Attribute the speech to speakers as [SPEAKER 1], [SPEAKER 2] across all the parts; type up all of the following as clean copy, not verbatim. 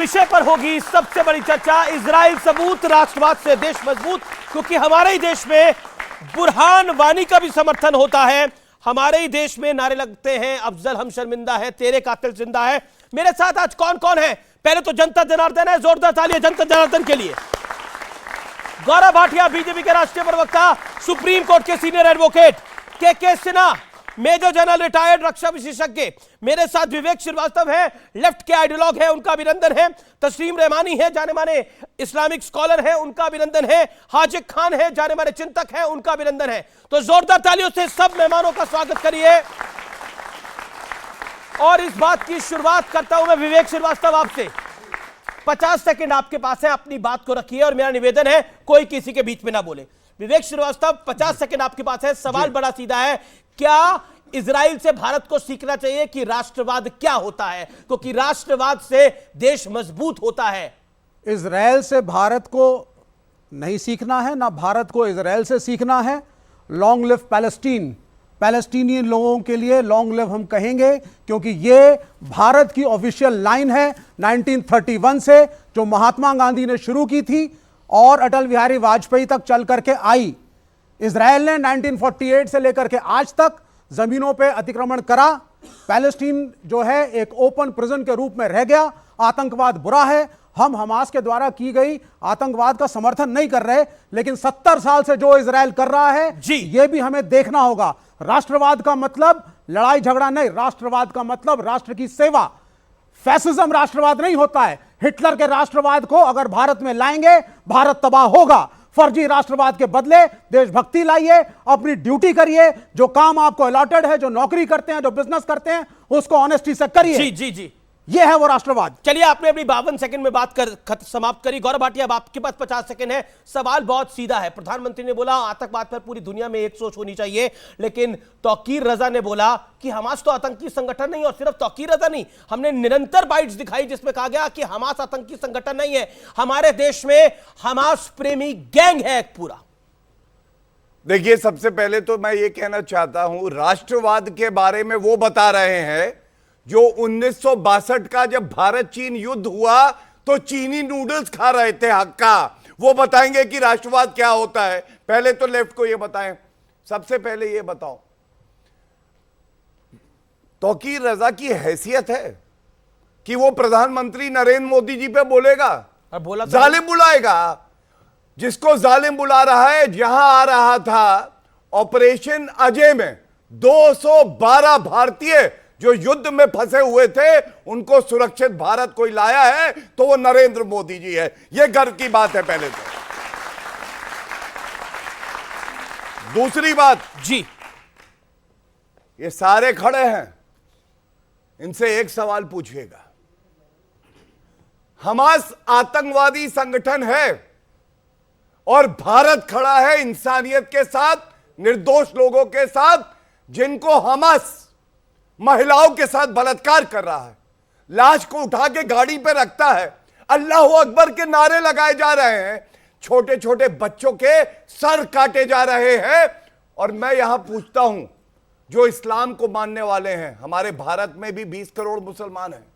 [SPEAKER 1] विषय पर होगी सबसे बड़ी चर्चा। इजराइल सबूत, राष्ट्रवाद से देश मजबूत। क्योंकि हमारे ही देश में बुरहान वानी का भी समर्थन होता है, हमारे ही देश में नारे लगते हैं अफजल हम शर्मिंदा है, तेरे कातिल जिंदा है। मेरे साथ आज कौन कौन है? पहले तो जनता जनार्दन है, जोरदार तालियां जनता जनार्दन के लिए। गौरव भाटिया बीजेपी के राष्ट्रीय प्रवक्ता, सुप्रीम कोर्ट के सीनियर एडवोकेट के सिन्हा, मेजर जनरल रिटायर्ड रक्षा विशेषज्ञ। मेरे साथ विवेक श्रीवास्तव है, लेफ्ट के आइडियोलॉग है, उनका अभिनंदन है। तस्लीम रहमानी है, जाने माने इस्लामिक स्कॉलर है, उनका अभिनंदन है। हाजिक खान है, जाने माने चिंतक है, उनका अभिनंदन है। तो जोरदार तालियों से सब मेहमानों का स्वागत करिए। और इस बात की शुरुआत करता हूं मैं विवेक श्रीवास्तव आपसे। 50 सेकंड आपके पास है, अपनी बात को रखिए और मेरा निवेदन है कोई किसी के बीच में ना बोले। विवेक श्रीवास्तव 50 सेकंड आपके पास है। सवाल बड़ा सीधा है, क्या इजराइल से भारत को सीखना चाहिए कि राष्ट्रवाद क्या होता है? क्योंकि राष्ट्रवाद से देश मजबूत होता है।
[SPEAKER 2] इजराइल से भारत को नहीं सीखना है, ना भारत को इजराइल से सीखना है। लॉन्ग लिव पैलेस्टीन, पैलेस्टीनियन लोगों के लिए लॉन्ग लिव हम कहेंगे, क्योंकि ये भारत की ऑफिशियल लाइन है 1931 से, जो महात्मा गांधी ने शुरू की थी और अटल बिहारी वाजपेयी तक चल करके आई। इजराइल ने 1948 से लेकर के आज तक जमीनों पे अतिक्रमण करा। पैलेस्टीन जो है एक ओपन प्रिजन के रूप में रह गया। आतंकवाद बुरा है, हम हमास के द्वारा की गई आतंकवाद का समर्थन नहीं कर रहे, लेकिन 70 साल से जो इजराइल कर रहा है
[SPEAKER 1] जी,
[SPEAKER 2] ये भी हमें देखना होगा। राष्ट्रवाद का मतलब लड़ाई झगड़ा नहीं, राष्ट्रवाद का मतलब राष्ट्र की सेवा। फैसिज्म राष्ट्रवाद नहीं होता है। हिटलर के राष्ट्रवाद को अगर भारत में लाएंगे, भारत तबाह होगा। फर्जी राष्ट्रवाद के बदले देशभक्ति लाइए, अपनी ड्यूटी करिए, जो काम आपको अलॉटेड है, जो नौकरी करते हैं, जो बिजनेस करते हैं, उसको ऑनेस्टी से करिए।
[SPEAKER 1] जी जी जी,
[SPEAKER 2] यह है वो राष्ट्रवाद।
[SPEAKER 1] चलिए, आपने अपनी 52 सेकंड में बात कर समाप्त करी। गौरव भाटिया, अब आपके पास 50 सेकंड है। सवाल बहुत सीधा है। प्रधानमंत्री ने बोला आतंकवाद पर पूरी दुनिया में एक सोच होनी चाहिए, लेकिन तौकीर रजा ने बोला कि हमास तो आतंकी संगठन नहीं। और सिर्फ तौकीर रजा नहीं, हमने निरंतर बाइट्स दिखाई जिसमें कहा गया कि हमास आतंकी संगठन नहीं है, हमारे देश में हमास प्रेमी गैंग है एक पूरा।
[SPEAKER 3] देखिए, सबसे पहले तो मैं ये कहना चाहता हूं, राष्ट्रवाद के बारे में वो बता रहे हैं जो 1962 का जब भारत चीन युद्ध हुआ तो चीनी नूडल्स खा रहे थे हक्का, वो बताएंगे कि राष्ट्रवाद क्या होता है। पहले तो लेफ्ट को ये बताएं। सबसे पहले ये बताओ, तौकीर रजा की हैसियत है कि वो प्रधानमंत्री नरेंद्र मोदी जी पे बोलेगा?
[SPEAKER 1] बोला तो
[SPEAKER 3] जालिम बुलाएगा। जिसको जालिम बुला रहा है, जहां आ रहा था ऑपरेशन अजय में 212 भारतीय जो युद्ध में फंसे हुए थे, उनको सुरक्षित भारत कोई लाया है तो वो नरेंद्र मोदी जी है। यह गर्व की बात है। पहले तो दूसरी बात
[SPEAKER 1] जी,
[SPEAKER 3] ये सारे खड़े हैं, इनसे एक सवाल पूछिएगा। हमास आतंकवादी संगठन है और भारत खड़ा है इंसानियत के साथ, निर्दोष लोगों के साथ, जिनको हमास महिलाओं के साथ बलात्कार कर रहा है, लाश को उठा के गाड़ी पे रखता है, अल्लाह अकबर के नारे लगाए जा रहे हैं, छोटे छोटे बच्चों के सर काटे जा रहे हैं। और मैं यहां पूछता हूं, जो इस्लाम को मानने वाले हैं, हमारे भारत में भी 20 करोड़ मुसलमान हैं,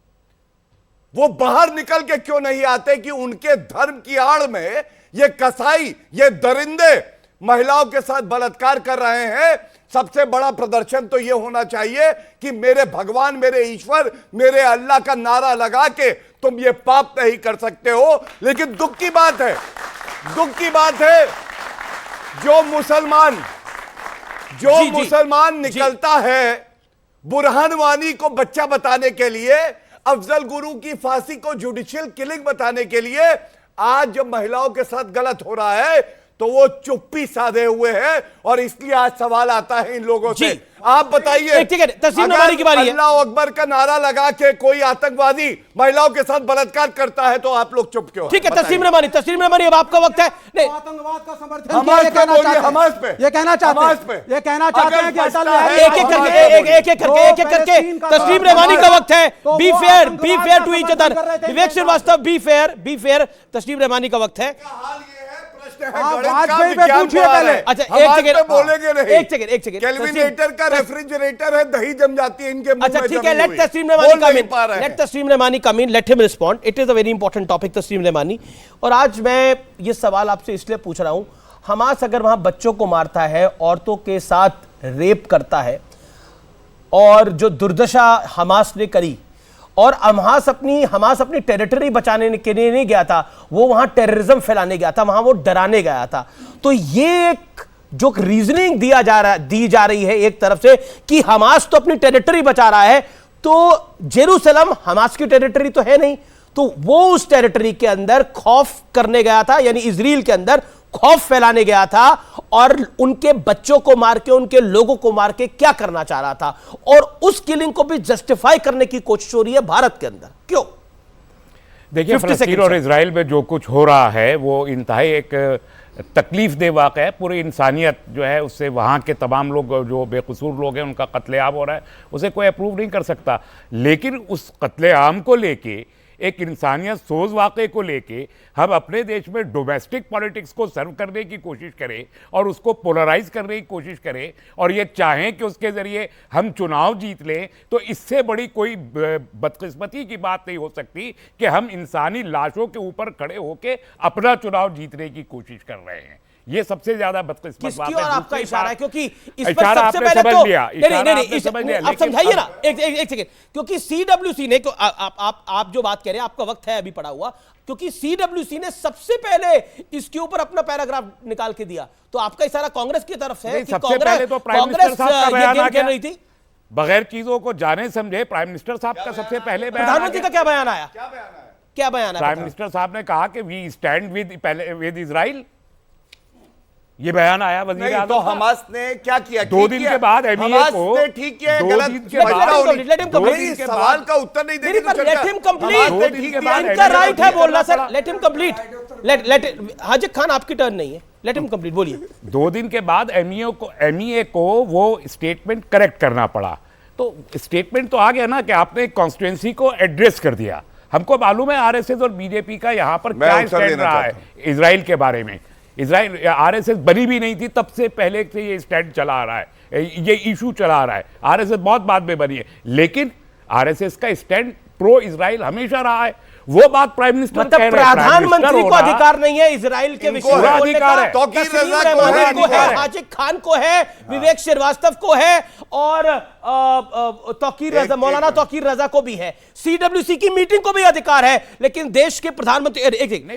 [SPEAKER 3] वो बाहर निकल के क्यों नहीं आते कि उनके धर्म की आड़ में ये कसाई, ये दरिंदे महिलाओं के साथ बलात्कार कर रहे हैं। सबसे बड़ा प्रदर्शन तो यह होना चाहिए कि मेरे भगवान, मेरे ईश्वर, मेरे अल्लाह का नारा लगा के तुम ये पाप नहीं कर सकते हो। लेकिन दुख की बात है, दुख की बात है, जो मुसलमान निकलता है बुरहान वानी को बच्चा बताने के लिए, अफजल गुरु की फांसी को जुडिशियल किलिंग बताने के लिए, आज जब महिलाओं के साथ गलत हो रहा है तो वो चुप्पी साधे हुए हैं। और इसलिए आज सवाल आता है इन लोगों से, आप बताइए,
[SPEAKER 1] तस्लीम रहमानी की बारी है।
[SPEAKER 3] अल्लाह अकबर का नारा लगा के कोई आतंकवादी महिलाओं के साथ बलात्कार करता है तो आप लोग चुप क्यों?
[SPEAKER 1] ठीक है, तस्लीम रहमानी, अब आपका वक्त है। नहीं,
[SPEAKER 2] आतंकवाद का समर्थन
[SPEAKER 3] हमास पे, ये कहना चाहते हैं कि
[SPEAKER 1] एक एक करके तस्लीम रहमानी का वक्त है। Be fair to each other. Vivek Srivastava, be fair, Taslim Rahmani का वक्त है।
[SPEAKER 3] प्रश्न है,
[SPEAKER 2] हाँ,
[SPEAKER 3] गणित का
[SPEAKER 2] वाजपेयी पे
[SPEAKER 3] विज्ञान
[SPEAKER 2] पूछिए
[SPEAKER 3] पढ़ा
[SPEAKER 2] पहले।
[SPEAKER 3] रहे हैं।
[SPEAKER 1] अच्छा,
[SPEAKER 3] हम
[SPEAKER 1] एक
[SPEAKER 3] आज
[SPEAKER 1] सेकंड,
[SPEAKER 3] पे बोलेंगे नहीं।
[SPEAKER 1] एक सेकंड।
[SPEAKER 3] कैलकुलेटर का रेफ्रिजरेटर है, दही जम जाती है इनके मुंह
[SPEAKER 1] अच्छा
[SPEAKER 3] में
[SPEAKER 1] ठीक है,
[SPEAKER 3] जमी
[SPEAKER 1] लेट
[SPEAKER 3] हुई।
[SPEAKER 1] तस्लीम रेमानी
[SPEAKER 3] बोल
[SPEAKER 1] कम
[SPEAKER 3] नहीं
[SPEAKER 1] इन,
[SPEAKER 3] पा रहे
[SPEAKER 1] लेट
[SPEAKER 3] हैं।
[SPEAKER 1] Tasleem Rahmani come in, let him respond. It is a very important topic Tasleem Rahmani. और आज मैं ये सवाल आपसे इसलिए पूछ रहा हूं, हमास अगर वहां बच्चों को मारता है, औरतों के साथ रेप करता है, और जो दुर्दशा हमास ने करी, और हमास अपनी टेरिटरी बचाने के लिए नहीं गया था, वो वहां टेररिज्म फैलाने गया था, वहां वो डराने गया था। तो ये एक जो रीजनिंग दी जा रही है एक तरफ से कि हमास तो अपनी टेरिटरी बचा रहा है, तो जेरूसलम हमास की टेरिटरी तो है नहीं, तो वो उस टेरिटरी के अंदर खौफ करने गया था, यानी इजराइल के अंदर खौफ फैलाने गया था, और उनके बच्चों को मार के, उनके लोगों को मार के क्या करना चाह रहा था, और उस किलिंग को भी जस्टिफाई करने की कोशिश हो रही है भारत के अंदर। क्यों?
[SPEAKER 4] देखिए, फलस्तीन और इजराइल में जो कुछ हो रहा है वो इंतहाई एक तकलीफ दे वाक़ है। पूरी इंसानियत जो है उससे, वहाँ के तमाम लोग जो बेकसूर लोग हैं उनका कत्लेआम हो रहा है, उसे कोई अप्रूव नहीं कर सकता। लेकिन उस कत्लेआम को लेके, एक इंसानियत सोच वाक़े को लेके हम अपने देश में डोमेस्टिक पॉलिटिक्स को सर्व करने की कोशिश करें और उसको पोलराइज करने की कोशिश करें, और ये चाहें कि उसके ज़रिए हम चुनाव जीत लें, तो इससे बड़ी कोई बदकिस्मती की बात नहीं हो सकती कि हम इंसानी लाशों के ऊपर खड़े होकर अपना चुनाव जीतने की कोशिश कर रहे हैं। ये सबसे ज्यादा बदकिस्मत बात
[SPEAKER 1] किसकी
[SPEAKER 4] है।
[SPEAKER 1] और आपका
[SPEAKER 4] दूसरी
[SPEAKER 1] इशारा है?
[SPEAKER 4] बात-
[SPEAKER 1] क्योंकि इस पर
[SPEAKER 4] इशारा
[SPEAKER 1] सबसे
[SPEAKER 4] आपने
[SPEAKER 1] पहले
[SPEAKER 4] समझ
[SPEAKER 1] तो
[SPEAKER 4] लिया,
[SPEAKER 1] नहीं
[SPEAKER 4] आपने समझ लिया,
[SPEAKER 1] आप
[SPEAKER 4] लेकिन
[SPEAKER 1] समझाइए ना, एक सेकंड। क्योंकि सीडब्ल्यूसी ने, आप जो बात कह रहे हैं, आपका वक्त है अभी पड़ा हुआ, क्योंकि सीडब्ल्यूसी ने सबसे पहले इसके ऊपर अपना पैराग्राफ निकाल के दिया, तो आपका इशारा कांग्रेस की तरफ से है
[SPEAKER 4] नहीं,
[SPEAKER 1] कि
[SPEAKER 4] सबसे पहले तो प्राइम मिनिस्टर साहब का बयान आ
[SPEAKER 1] खेल रही
[SPEAKER 4] गया।
[SPEAKER 1] थी।
[SPEAKER 4] बगैर चीजों को जाने समझे प्राइम मिनिस्टर साहब का सबसे पहले बयान आ
[SPEAKER 1] प्रधानमंत्री का
[SPEAKER 4] गया।
[SPEAKER 1] क्या बयान आया? क्या बयान आया?
[SPEAKER 4] प्राइम मिनिस्टर साहब ने कहा कि वी स्टैंड विद इजराइल, ये बयान आया वजीर
[SPEAKER 3] नहीं,
[SPEAKER 4] आज़म
[SPEAKER 3] तो
[SPEAKER 4] का।
[SPEAKER 3] हमास ने क्या किया?
[SPEAKER 4] दो
[SPEAKER 3] ठीक
[SPEAKER 4] दिन
[SPEAKER 3] किया।
[SPEAKER 4] के बाद MEA
[SPEAKER 3] हमास
[SPEAKER 4] को-
[SPEAKER 3] ने ठीक किया,
[SPEAKER 4] दो
[SPEAKER 3] गलत
[SPEAKER 4] दिन के
[SPEAKER 3] बचना
[SPEAKER 4] बाद-
[SPEAKER 3] होनी।
[SPEAKER 1] let him complete.
[SPEAKER 3] नहीं,
[SPEAKER 4] दो दिन के
[SPEAKER 3] सवाल
[SPEAKER 4] बाद-
[SPEAKER 3] का उत्तर नहीं देंगे
[SPEAKER 1] मेरी
[SPEAKER 3] तो
[SPEAKER 1] पर
[SPEAKER 3] चर्चा-
[SPEAKER 1] let him complete.
[SPEAKER 3] हमास ने
[SPEAKER 4] दो दिन
[SPEAKER 3] ठीक
[SPEAKER 4] के
[SPEAKER 3] किया।
[SPEAKER 4] बाद
[SPEAKER 1] इनका
[SPEAKER 4] MEA
[SPEAKER 1] राइट है
[SPEAKER 4] को
[SPEAKER 1] बोलना सर,
[SPEAKER 4] पड़ा।
[SPEAKER 1] Let him complete. लेट हाजिर खान, आपकी टर्न नहीं है, लेट हिम कंप्लीट, बोलिए।
[SPEAKER 4] 2 दिन के बाद MEA को वो स्टेटमेंट करेक्ट करना पड़ा। तो स्टेटमेंट तो आ गया ना कि आपने कॉन्स्टिट्यूएंसी को एड्रेस कर दिया। हमको मालूम है आरएसएस और बीजेपी का यहाँ पर
[SPEAKER 3] मैं
[SPEAKER 4] क्या
[SPEAKER 3] उत्तर
[SPEAKER 4] स्टैंड
[SPEAKER 3] देना
[SPEAKER 4] रहा है
[SPEAKER 3] चाहता
[SPEAKER 4] इजराइल के बारे में। इजराइल, आरएसएस बनी भी नहीं थी तब से पहले से ये स्टैंड चला आ रहा है, ये इशू चला आ रहा है। आरएसएस बहुत बाद में बनी है, लेकिन आरएसएस का स्टैंड प्रो इजराइल हमेशा रहा है। वो बात प्राइम मिनिस्टर
[SPEAKER 1] मतलब
[SPEAKER 4] कह रहे हैं। प्राइम
[SPEAKER 1] प्रधानमंत्री
[SPEAKER 4] मिनिस्टर
[SPEAKER 1] को
[SPEAKER 4] होना-
[SPEAKER 1] अधिकार नहीं है इजराइल के विषय में
[SPEAKER 4] पूरा
[SPEAKER 1] बोलने
[SPEAKER 4] अधिकार
[SPEAKER 1] का।
[SPEAKER 4] है।
[SPEAKER 3] तौकीर
[SPEAKER 1] तस्लीम
[SPEAKER 3] रजा को
[SPEAKER 1] रहमानी
[SPEAKER 3] है,
[SPEAKER 1] को है,
[SPEAKER 3] अधिकार है।
[SPEAKER 1] हाजिर खान को है, विवेक श्रीवास्तव को है, और मौलाना तौकीर रजा को भी है। सीडब्ल्यूसी की मीटिंग को भी अधिकार है, लेकिन देश के प्रधानमंत्री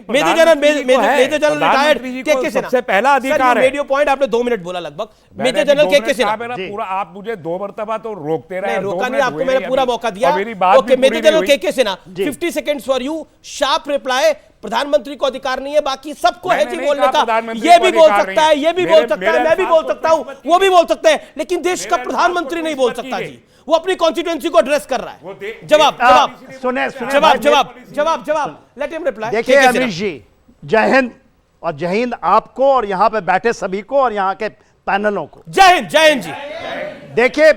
[SPEAKER 1] मेजर जनरल रिटायर्ड के
[SPEAKER 4] सबसे पहला अधिकार है।
[SPEAKER 1] रेडियो पॉइंट आपने 2 मिनट बोला लगभग। मेजर जनरल के सिन्हा,
[SPEAKER 4] पूरा आप मुझे 2 मरतबा तो रोकते रहे।
[SPEAKER 1] नहीं
[SPEAKER 4] दो
[SPEAKER 1] रोका नहीं,
[SPEAKER 4] मिनट
[SPEAKER 1] आपको
[SPEAKER 4] हुए
[SPEAKER 1] मैंने
[SPEAKER 4] नहीं
[SPEAKER 1] पूरा
[SPEAKER 4] अभी।
[SPEAKER 1] मौका दिया।
[SPEAKER 4] और मेरी बात
[SPEAKER 1] ओके,
[SPEAKER 4] भी
[SPEAKER 1] मेजर
[SPEAKER 4] पूरी
[SPEAKER 1] जनरल
[SPEAKER 4] नहीं हुई।
[SPEAKER 1] के Sinha, 50 seconds for you. Sharp reply. प्रधानमंत्री को अधिकार नहीं है, बाकी सबको है
[SPEAKER 4] मैंने
[SPEAKER 1] जी
[SPEAKER 4] नहीं
[SPEAKER 1] बोलने
[SPEAKER 4] कहा
[SPEAKER 1] का।
[SPEAKER 4] प्रधानमंत्री
[SPEAKER 1] ये
[SPEAKER 4] को
[SPEAKER 1] भी बोल
[SPEAKER 4] अधिकार
[SPEAKER 1] सकता है,
[SPEAKER 4] नहीं
[SPEAKER 1] ये भी
[SPEAKER 4] है।
[SPEAKER 1] बोल सकता है,
[SPEAKER 4] मेरे
[SPEAKER 1] मैं भी बोल
[SPEAKER 4] साथ
[SPEAKER 1] सकता हूं,
[SPEAKER 4] दुश्मन
[SPEAKER 1] वो भी बोल सकते हैं, लेकिन देश का
[SPEAKER 4] मेरे
[SPEAKER 1] प्रधानमंत्री
[SPEAKER 4] साथ
[SPEAKER 1] नहीं बोल
[SPEAKER 4] दुश्मन
[SPEAKER 1] सकता
[SPEAKER 4] कीजिए।
[SPEAKER 1] जी। वो अपनी कॉन्स्टिट्यूएंसी को एड्रेस कर रहा
[SPEAKER 4] वो
[SPEAKER 1] है।
[SPEAKER 4] दे-
[SPEAKER 1] जवाब
[SPEAKER 4] दे-
[SPEAKER 1] जवाब
[SPEAKER 5] सुने
[SPEAKER 1] जवाब लेट हिम रिप्लाई।
[SPEAKER 5] देखिए अमीश जी, जय हिंद, और जय हिंद आपको और यहां पे बैठे सभी को और यहां के पैनलों को।
[SPEAKER 1] जय हिंद जी।
[SPEAKER 5] देखिए,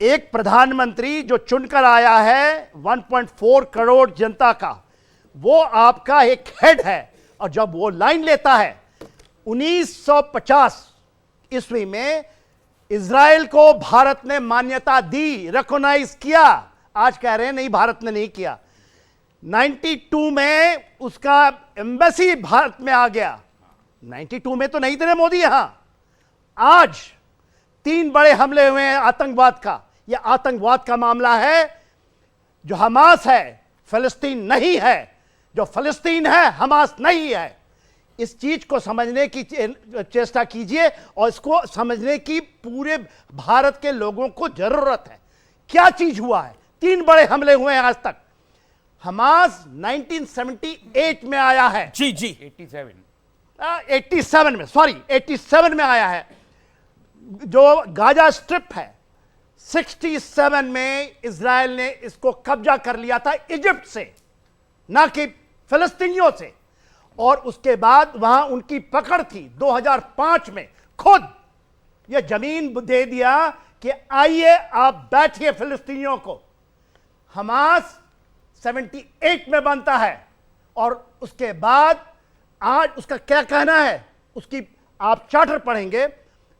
[SPEAKER 5] एक प्रधानमंत्री जो चुनकर आया है 1.4 करोड़ जनता का, वो आपका एक हेड है, और जब वो लाइन लेता है 1950 ईस्वी में इजराइल को भारत ने मान्यता दी, रिकॉग्नाइज किया। आज कह रहे हैं नहीं, भारत ने नहीं किया। 92 में उसका एम्बेसी भारत में आ गया। 92 में तो नहीं थे मोदी यहां। आज 3 बड़े हमले हुए हैं आतंकवाद का। यह आतंकवाद का मामला है। जो हमास है फिलिस्तीन नहीं है, जो फिलिस्तीन है हमास नहीं है। इस चीज को समझने की चेष्टा कीजिए, और इसको समझने की पूरे भारत के लोगों को जरूरत है। क्या चीज हुआ है? 3 बड़े हमले हुए हैं आज तक। हमास 1978 में आया है,
[SPEAKER 1] जी
[SPEAKER 5] 87 में आया है। जो गाजा स्ट्रिप है, 67 में इजराइल ने इसको कब्जा कर लिया था इजिप्ट से, ना कि फिलिस्तीनियों से। और उसके बाद वहां उनकी पकड़ थी। 2005 में खुद यह जमीन दे दिया कि आइए आप बैठिए फिलिस्तीनियों को। हमास 78 में बनता है, और उसके बाद आज उसका क्या कहना है, उसकी आप चार्टर पढ़ेंगे,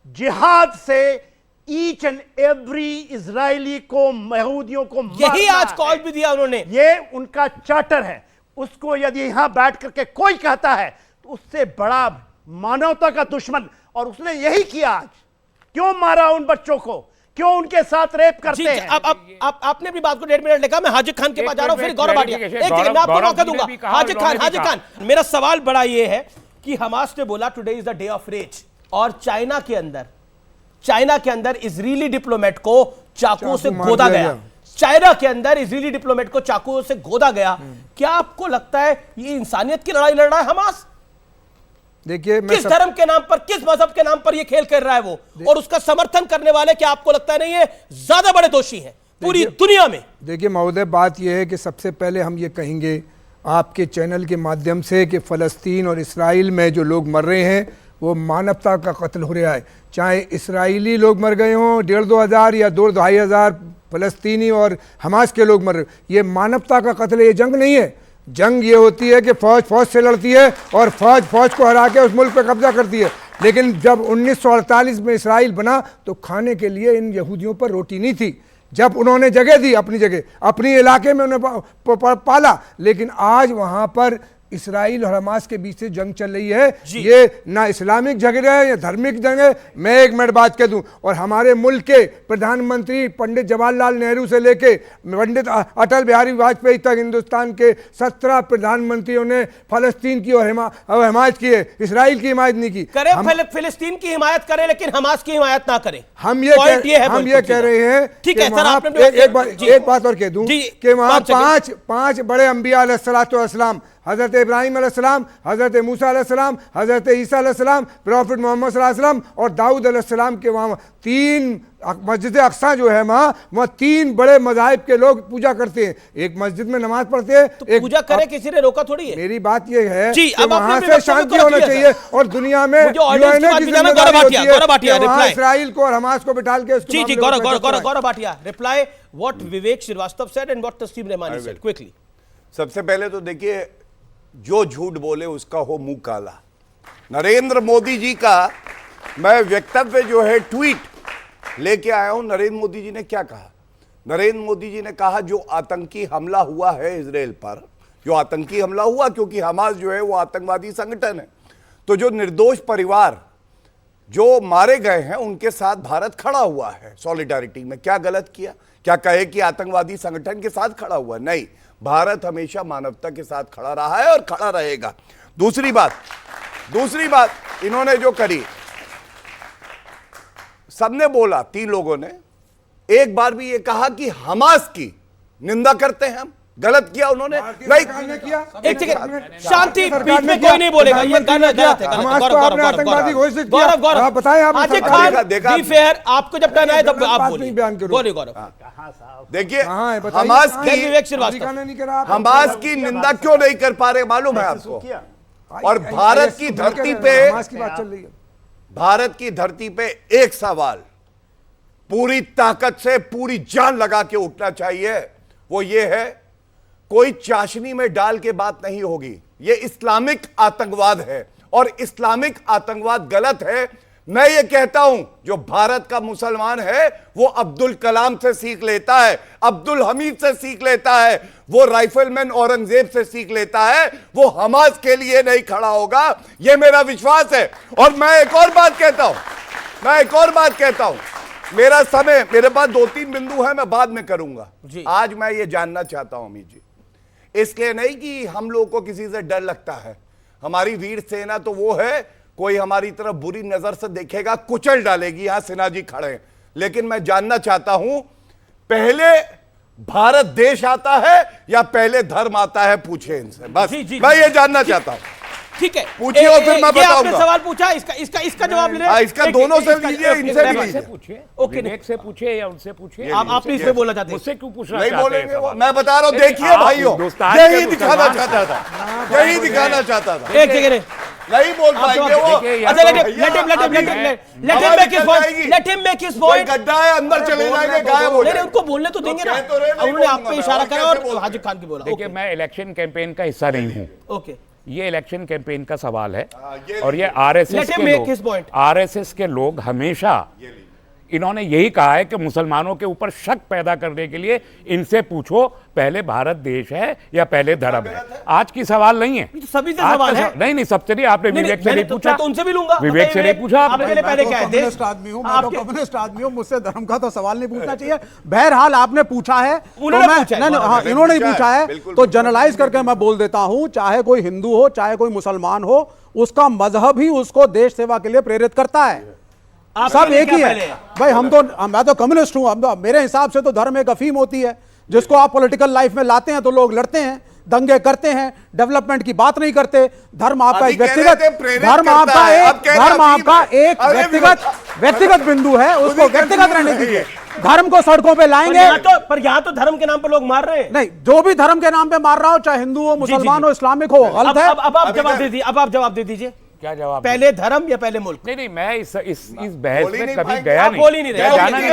[SPEAKER 5] जिहाद से ईच एंड एवरी इजरायली को, यहूदियों को
[SPEAKER 1] यही
[SPEAKER 5] मारना
[SPEAKER 1] आज कॉल
[SPEAKER 5] है।
[SPEAKER 1] भी दिया उन्होंने।
[SPEAKER 5] ये उनका चार्टर है। उसको यदि यहां बैठ करके कोई कहता है तो उससे बड़ा मानवता का दुश्मन, और उसने यही किया आज। क्यों मारा उन बच्चों को, क्यों उनके साथ रेप करते
[SPEAKER 1] जी,
[SPEAKER 5] हैं?
[SPEAKER 1] अब आपने अपनी बात को 1.5 मिनट लिखा। मैं हाजिर खान के पास जा रहा हूं, फिर गौरव भाटिया। एक सेकंड, मैं आपको मौका दूंगा। हाजिर खान, मेरा सवाल बड़ा ये है कि हमास ने बोला today is the day of rage, और चाइना के अंदर इजरायली डिप्लोमेट को चाकुओं से गोदा गया। चाइना के अंदर इजरायली डिप्लोमेट को चाकुओं से गोदा गया। क्या आपको लगता है ये इंसानियत की लड़ाई लड़ रहा है हमास?
[SPEAKER 6] देखिए,
[SPEAKER 1] किस धर्म के नाम पर, किस मजहब के नाम पर ये खेल कर रहा है वो, और उसका समर्थन करने वाले, क्या आपको लगता है नहीं ये ज्यादा बड़े दोषी हैं पूरी दुनिया में?
[SPEAKER 6] देखिए महोदय, बात यह है कि सबसे पहले हम ये कहेंगे आपके चैनल के माध्यम से कि फ़लस्तीन और इसराइल में जो लोग मर रहे हैं वो मानवता का कत्ल हो रहा है। चाहे इसराइली लोग मर गए हों 1,500-2 हज़ार या 2-2.5 हज़ार फ़लस्तीनी और हमास के लोग मर रहे, ये मानवता का कत्ल है, ये जंग नहीं है। जंग ये होती है कि फौज से लड़ती है और फौज को हरा के उस मुल्क पर कब्जा करती है। लेकिन जब 1948 में इसराइल बना तो खाने के लिए इन यहूदियों पर रोटी नहीं थी। जब उन्होंने जगह दी, अपनी जगह, अपनी इलाके में उन्हें पाला, लेकिन आज वहाँ पर इसराइल और हमास के बीच से जंग चल रही है। ये ना इस्लामिक झगड़ा है या धार्मिक जंग है। मैं एक मिनट बात कह दूं, और हमारे मुल्क के प्रधानमंत्री पंडित जवाहरलाल नेहरू से लेके पंडित अटल बिहारी वाजपेयी तक हिंदुस्तान के 17 प्रधानमंत्रियों ने फलस्तीन की और हिमायत की है, इसराइल की हिमायत नहीं की।
[SPEAKER 1] फिलिस्तीन की हिमायत करें लेकिन हमास की हिमायत ना करें।
[SPEAKER 6] हम ये कह रहे हैं।
[SPEAKER 1] ठीक है सर,
[SPEAKER 6] एक बात और कह दूं कि वहां पांच बड़े अंबिया अलैहिस्सलाम, हज़रत इब्राहिम अलैहिस्सलाम, हज़रत मूसा अलैहिस्सलाम, हज़रत ईसा अलैहिस्सलाम, प्रॉफिट मोहम्मद सल्लल्लाहु अलैहि वसल्लम और दाऊद अलैहिस्सलाम के वहाँ 3 मस्जिद अक्सा जो है वहाँ 3 बड़े मज़ाहिब के लोग पूजा करते हैं। एक मस्जिद में नमाज पढ़ते हैं,
[SPEAKER 1] तो पूजा करे, किसी ने रोका थोड़ी है।
[SPEAKER 6] मेरी बात यह है
[SPEAKER 1] कि
[SPEAKER 6] वहाँ से शांति होना चाहिए, और दुनिया में इसराइल को और हमास को बिठा के।
[SPEAKER 1] Gaurav Bhatia, reply what Vivek Srivastava said and what Tasleem Rahmani said quickly.
[SPEAKER 3] सबसे पहले तो देखिए, जो झूठ बोले उसका हो मुंह काला। नरेंद्र मोदी जी का मैं वक्तव्य जो है ट्वीट लेके आया हूं। नरेंद्र मोदी जी ने क्या कहा? नरेंद्र मोदी जी ने कहा जो आतंकी हमला हुआ है इजराइल पर, जो आतंकी हमला हुआ, क्योंकि हमास जो है वो आतंकवादी संगठन है, तो जो निर्दोष परिवार जो मारे गए हैं उनके साथ भारत खड़ा हुआ है सॉलिडारिटी में। क्या गलत किया? क्या कहे कि आतंकवादी संगठन के साथ खड़ा हुआ? नहीं, भारत हमेशा मानवता के साथ खड़ा रहा है और खड़ा रहेगा। दूसरी बात इन्होंने जो करी, सबने बोला, 3 लोगों ने एक बार भी ये कहा कि हमास की निंदा करते हैं हम। गलत किया उन्होंने? नहीं
[SPEAKER 6] किया।
[SPEAKER 1] एक सेकंड, शांति, बीच में कोई नहीं बोलेगा, ये गलत है। गौरव
[SPEAKER 6] बताएं, आप
[SPEAKER 1] हाजिर खान, बी फेयर, आपको जब टर्न आए तब आप बोलिए।
[SPEAKER 6] बयान करो।
[SPEAKER 1] बोलिए गौरव।
[SPEAKER 3] देखिए,
[SPEAKER 1] हमास
[SPEAKER 3] की निंदा क्यों नहीं कर पा रहे मालूम है आपको? और भारत की धरती पे, भारत की धरती पे एक सवाल पूरी ताकत से, पूरी जान लगा के उठना चाहिए, वो ये है, कोई चाशनी में डाल के बात नहीं होगी। ये इस्लामिक आतंकवाद है और इस्लामिक आतंकवाद गलत है। मैं ये कहता हूं, जो भारत का मुसलमान है वो अब्दुल कलाम से सीख लेता है, अब्दुल हमीद से सीख लेता है, वो राइफलमैन औरंगजेब से सीख लेता है, वो हमास के लिए नहीं खड़ा होगा, ये मेरा विश्वास है। और मैं एक और बात कहता हूं, मेरा समय, मेरे पास 2-3 बिंदु है, मैं बाद में करूंगा। आज मैं ये जानना चाहता हूं अमित जी, इसलिए नहीं कि हम लोगों को किसी से डर लगता है, हमारी वीर सेना तो वो है, कोई हमारी तरफ बुरी नजर से देखेगा कुचल डालेगी। यहां सिन्हा जी खड़े हैं, लेकिन मैं जानना चाहता हूं, पहले भारत देश आता है या पहले धर्म आता है? पूछे इनसे, बस मैं ये जानना चाहता हूं।
[SPEAKER 1] ठीक है,
[SPEAKER 3] पूछिए और फिर मैं बताऊंगा।
[SPEAKER 1] आपने सवाल पूछा, इसका जवाब ले
[SPEAKER 3] रहे। इसका दोनों से लीजिए, इनसे भी लीजिए।
[SPEAKER 4] पूछिए, ओके, विवेक से पूछिए या उनसे पूछिए।
[SPEAKER 1] आपने इसमें बोला चाहते हैं,
[SPEAKER 4] मुझसे क्यों पूछना
[SPEAKER 3] नहीं
[SPEAKER 4] चाहते
[SPEAKER 3] बोलेंगे
[SPEAKER 4] हैं?
[SPEAKER 3] वो, मैं बता रहा हूं। देखिए भाइयों, यही दिखाना चाहता था, यही दिखाना चाहता था।
[SPEAKER 1] एक सेकंड,
[SPEAKER 3] नहीं बोल पाएंगे वो।
[SPEAKER 1] Let him make his point.
[SPEAKER 3] गड्ढा है, अंदर चले जाएंगे, गायब हो जाएंगे।
[SPEAKER 1] उनको बोलने तो देंगे ना। उन्होंने आप पे इशारा करा और हाजिर खान की बोला।
[SPEAKER 4] देखिए, मैं इलेक्शन कैंपेन का हिस्सा नहीं हूं।
[SPEAKER 1] ओके,
[SPEAKER 4] ये इलेक्शन कैंपेन का सवाल है।
[SPEAKER 3] ये
[SPEAKER 4] और ये आरएसएस के लोग हमेशा इन्होंने यही कहा है कि मुसलमानों के ऊपर शक पैदा करने के लिए इनसे पूछो पहले भारत देश है या पहले धर्म है। आज की सवाल नहीं है,
[SPEAKER 1] तो सभी से सवाल है।
[SPEAKER 4] नहीं सबसे नहीं, आपने विवेक से नहीं पूछा,
[SPEAKER 1] तो उनसे भी लूंगा।
[SPEAKER 4] विवेक से नहीं पूछा आपने।
[SPEAKER 1] पहले क्या है,
[SPEAKER 2] कम्युनिस्ट आदमी हूं, मैं तो कम्युनिस्ट आदमी हूं, मुझसे धर्म का तो सवाल नहीं पूछना चाहिए। बहरहाल आपने पूछा है, इन्होंने ही पूछा है, तो जनरलाइज करके मैं बोल देता हूं, चाहे कोई हिंदू हो चाहे कोई मुसलमान हो, उसका मजहब ही उसको देश सेवा के लिए प्रेरित करता है। सब एक ही है भाई। मैं तो कम्युनिस्ट हूं, मेरे हिसाब से तो धर्म एक अफीम होती है जिसको आप पॉलिटिकल लाइफ में लाते हैं तो लोग लड़ते हैं, दंगे करते हैं, डेवलपमेंट की बात नहीं करते। धर्म आपका एक व्यक्तिगत बिंदु है, उसको व्यक्तिगत रहने दीजिए। धर्म को सड़कों पे लाएंगे
[SPEAKER 1] पर यहाँ तो धर्म के नाम पे लोग मार रहे हैं।
[SPEAKER 2] नहीं, जो भी धर्म के नाम पे मार रहा हो, चाहे हिंदू हो, मुसलमान हो, इस्लामिक हो, गलत है।
[SPEAKER 1] अब आप जवाब दे दीजिए, अब आप जवाब दे दीजिए।
[SPEAKER 4] क्या जवाब?
[SPEAKER 1] पहले धर्म या पहले मुल्क?
[SPEAKER 4] नहीं मैं इस बहस में कभी गया नहीं,
[SPEAKER 1] बोल ही नहीं रहे।
[SPEAKER 4] जाना नहीं।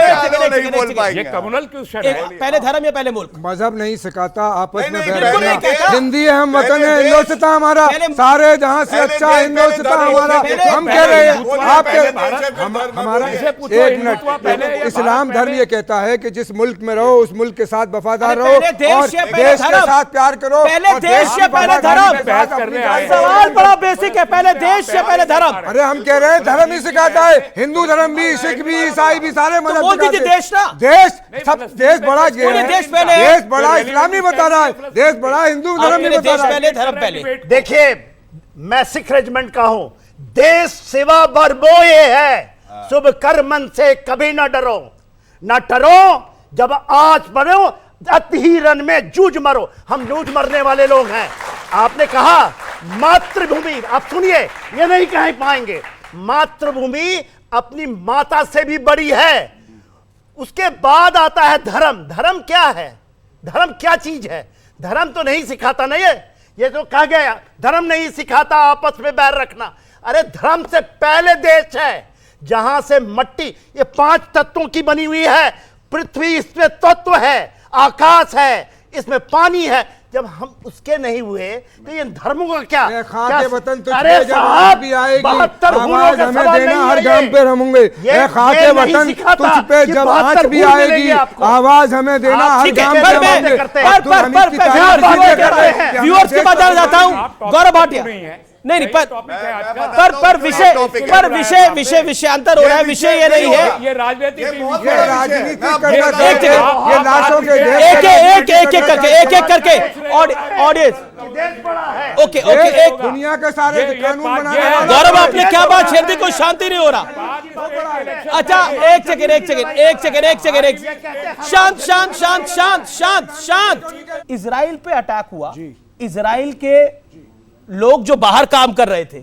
[SPEAKER 4] ये कम्युनल क्वेश्चन है।
[SPEAKER 1] पहले धर्म या पहले मुल्क?
[SPEAKER 6] मजहब नहीं सिखाता, आपस में
[SPEAKER 1] बिल्कुल नहीं कहता।
[SPEAKER 6] हिंदी है, हम वतन है, हिंदुस्तान हमारा, सारे जहां से अच्छा हिंदुस्तान हमारा। हम कह रहे हैं आपके हमारा एक मिनट, इस्लाम धर्म ये कहता है कि जिस मुल्क में रहो उस मुल्क के साथ वफादार रहो और देश के साथ प्यार करो।
[SPEAKER 1] पहले देश या पहले धर्म? सवाल बड़ा बेसिक है, पहले देश या पहले धर्म?
[SPEAKER 6] अरे हम कह रहे हैं धर्म ही सिखाता है, हिंदू धर्म भी, सिख भी, ईसाई भी, सारे मजहब
[SPEAKER 1] बोल दीजिए देश ना।
[SPEAKER 6] देश बड़ा
[SPEAKER 1] देश पहले,
[SPEAKER 6] देश बड़ा इस्लामी बता रहा है, देश बड़ा हिंदू धर्म नहीं बता रहा है।
[SPEAKER 1] पहले धर्म पहले।
[SPEAKER 5] देखिए, मैं सिख रेजिमेंट का हूं, देश सेवा बरबोए है, शुभ कर्मन से कभी ना डरो, ना डरो जब आज मरो, अति ही रन में जूझ मरो। हम जूझ मरने वाले लोग हैं। आपने कहा मातृभूमि, आप सुनिए, ये नहीं कह पाएंगे, मातृभूमि अपनी माता से भी बड़ी है। उसके बाद आता है धर्म। धर्म क्या है? धर्म क्या चीज है? धर्म तो नहीं सिखाता, नहीं है ये तो कहा गया, धर्म नहीं सिखाता आपस में बैर रखना। अरे धर्म से पहले देश है, जहां से मट्टी, ये 5 तत्वों की बनी हुई है पृथ्वी, इसमें तत्व है, आकाश है, इसमें पानी है। जब हम उसके नहीं हुए तो ये धर्मों का क्या?
[SPEAKER 6] वतन तो
[SPEAKER 5] अरे साहब भी आएगी,
[SPEAKER 6] आवाज हमें देना, हर गांव पे हम होंगे। खाके वतन तुझ पे जब आंच भी आएगी, आवाज हमें देना, हर गांव पे हम होंगे।
[SPEAKER 1] व्यूअर्स के पास जाना चाहता हूं, गौरव भाटिया। नहीं विषय विषयांतर हो रहा है। विषय ये नहीं है,
[SPEAKER 4] ये राजनीति
[SPEAKER 6] ये लाशों के
[SPEAKER 1] एक करके ऑडियंस। ओके, एक
[SPEAKER 6] दुनिया के सारे कानून बनाने वाला।
[SPEAKER 1] गौरव, आपने क्या बात छेड़ दी? कोई शांति नहीं हो रहा। अच्छा, एक सेकंड, शांत। इजराइल पे अटैक हुआ, इजराइल के लोग जो बाहर काम कर रहे थे,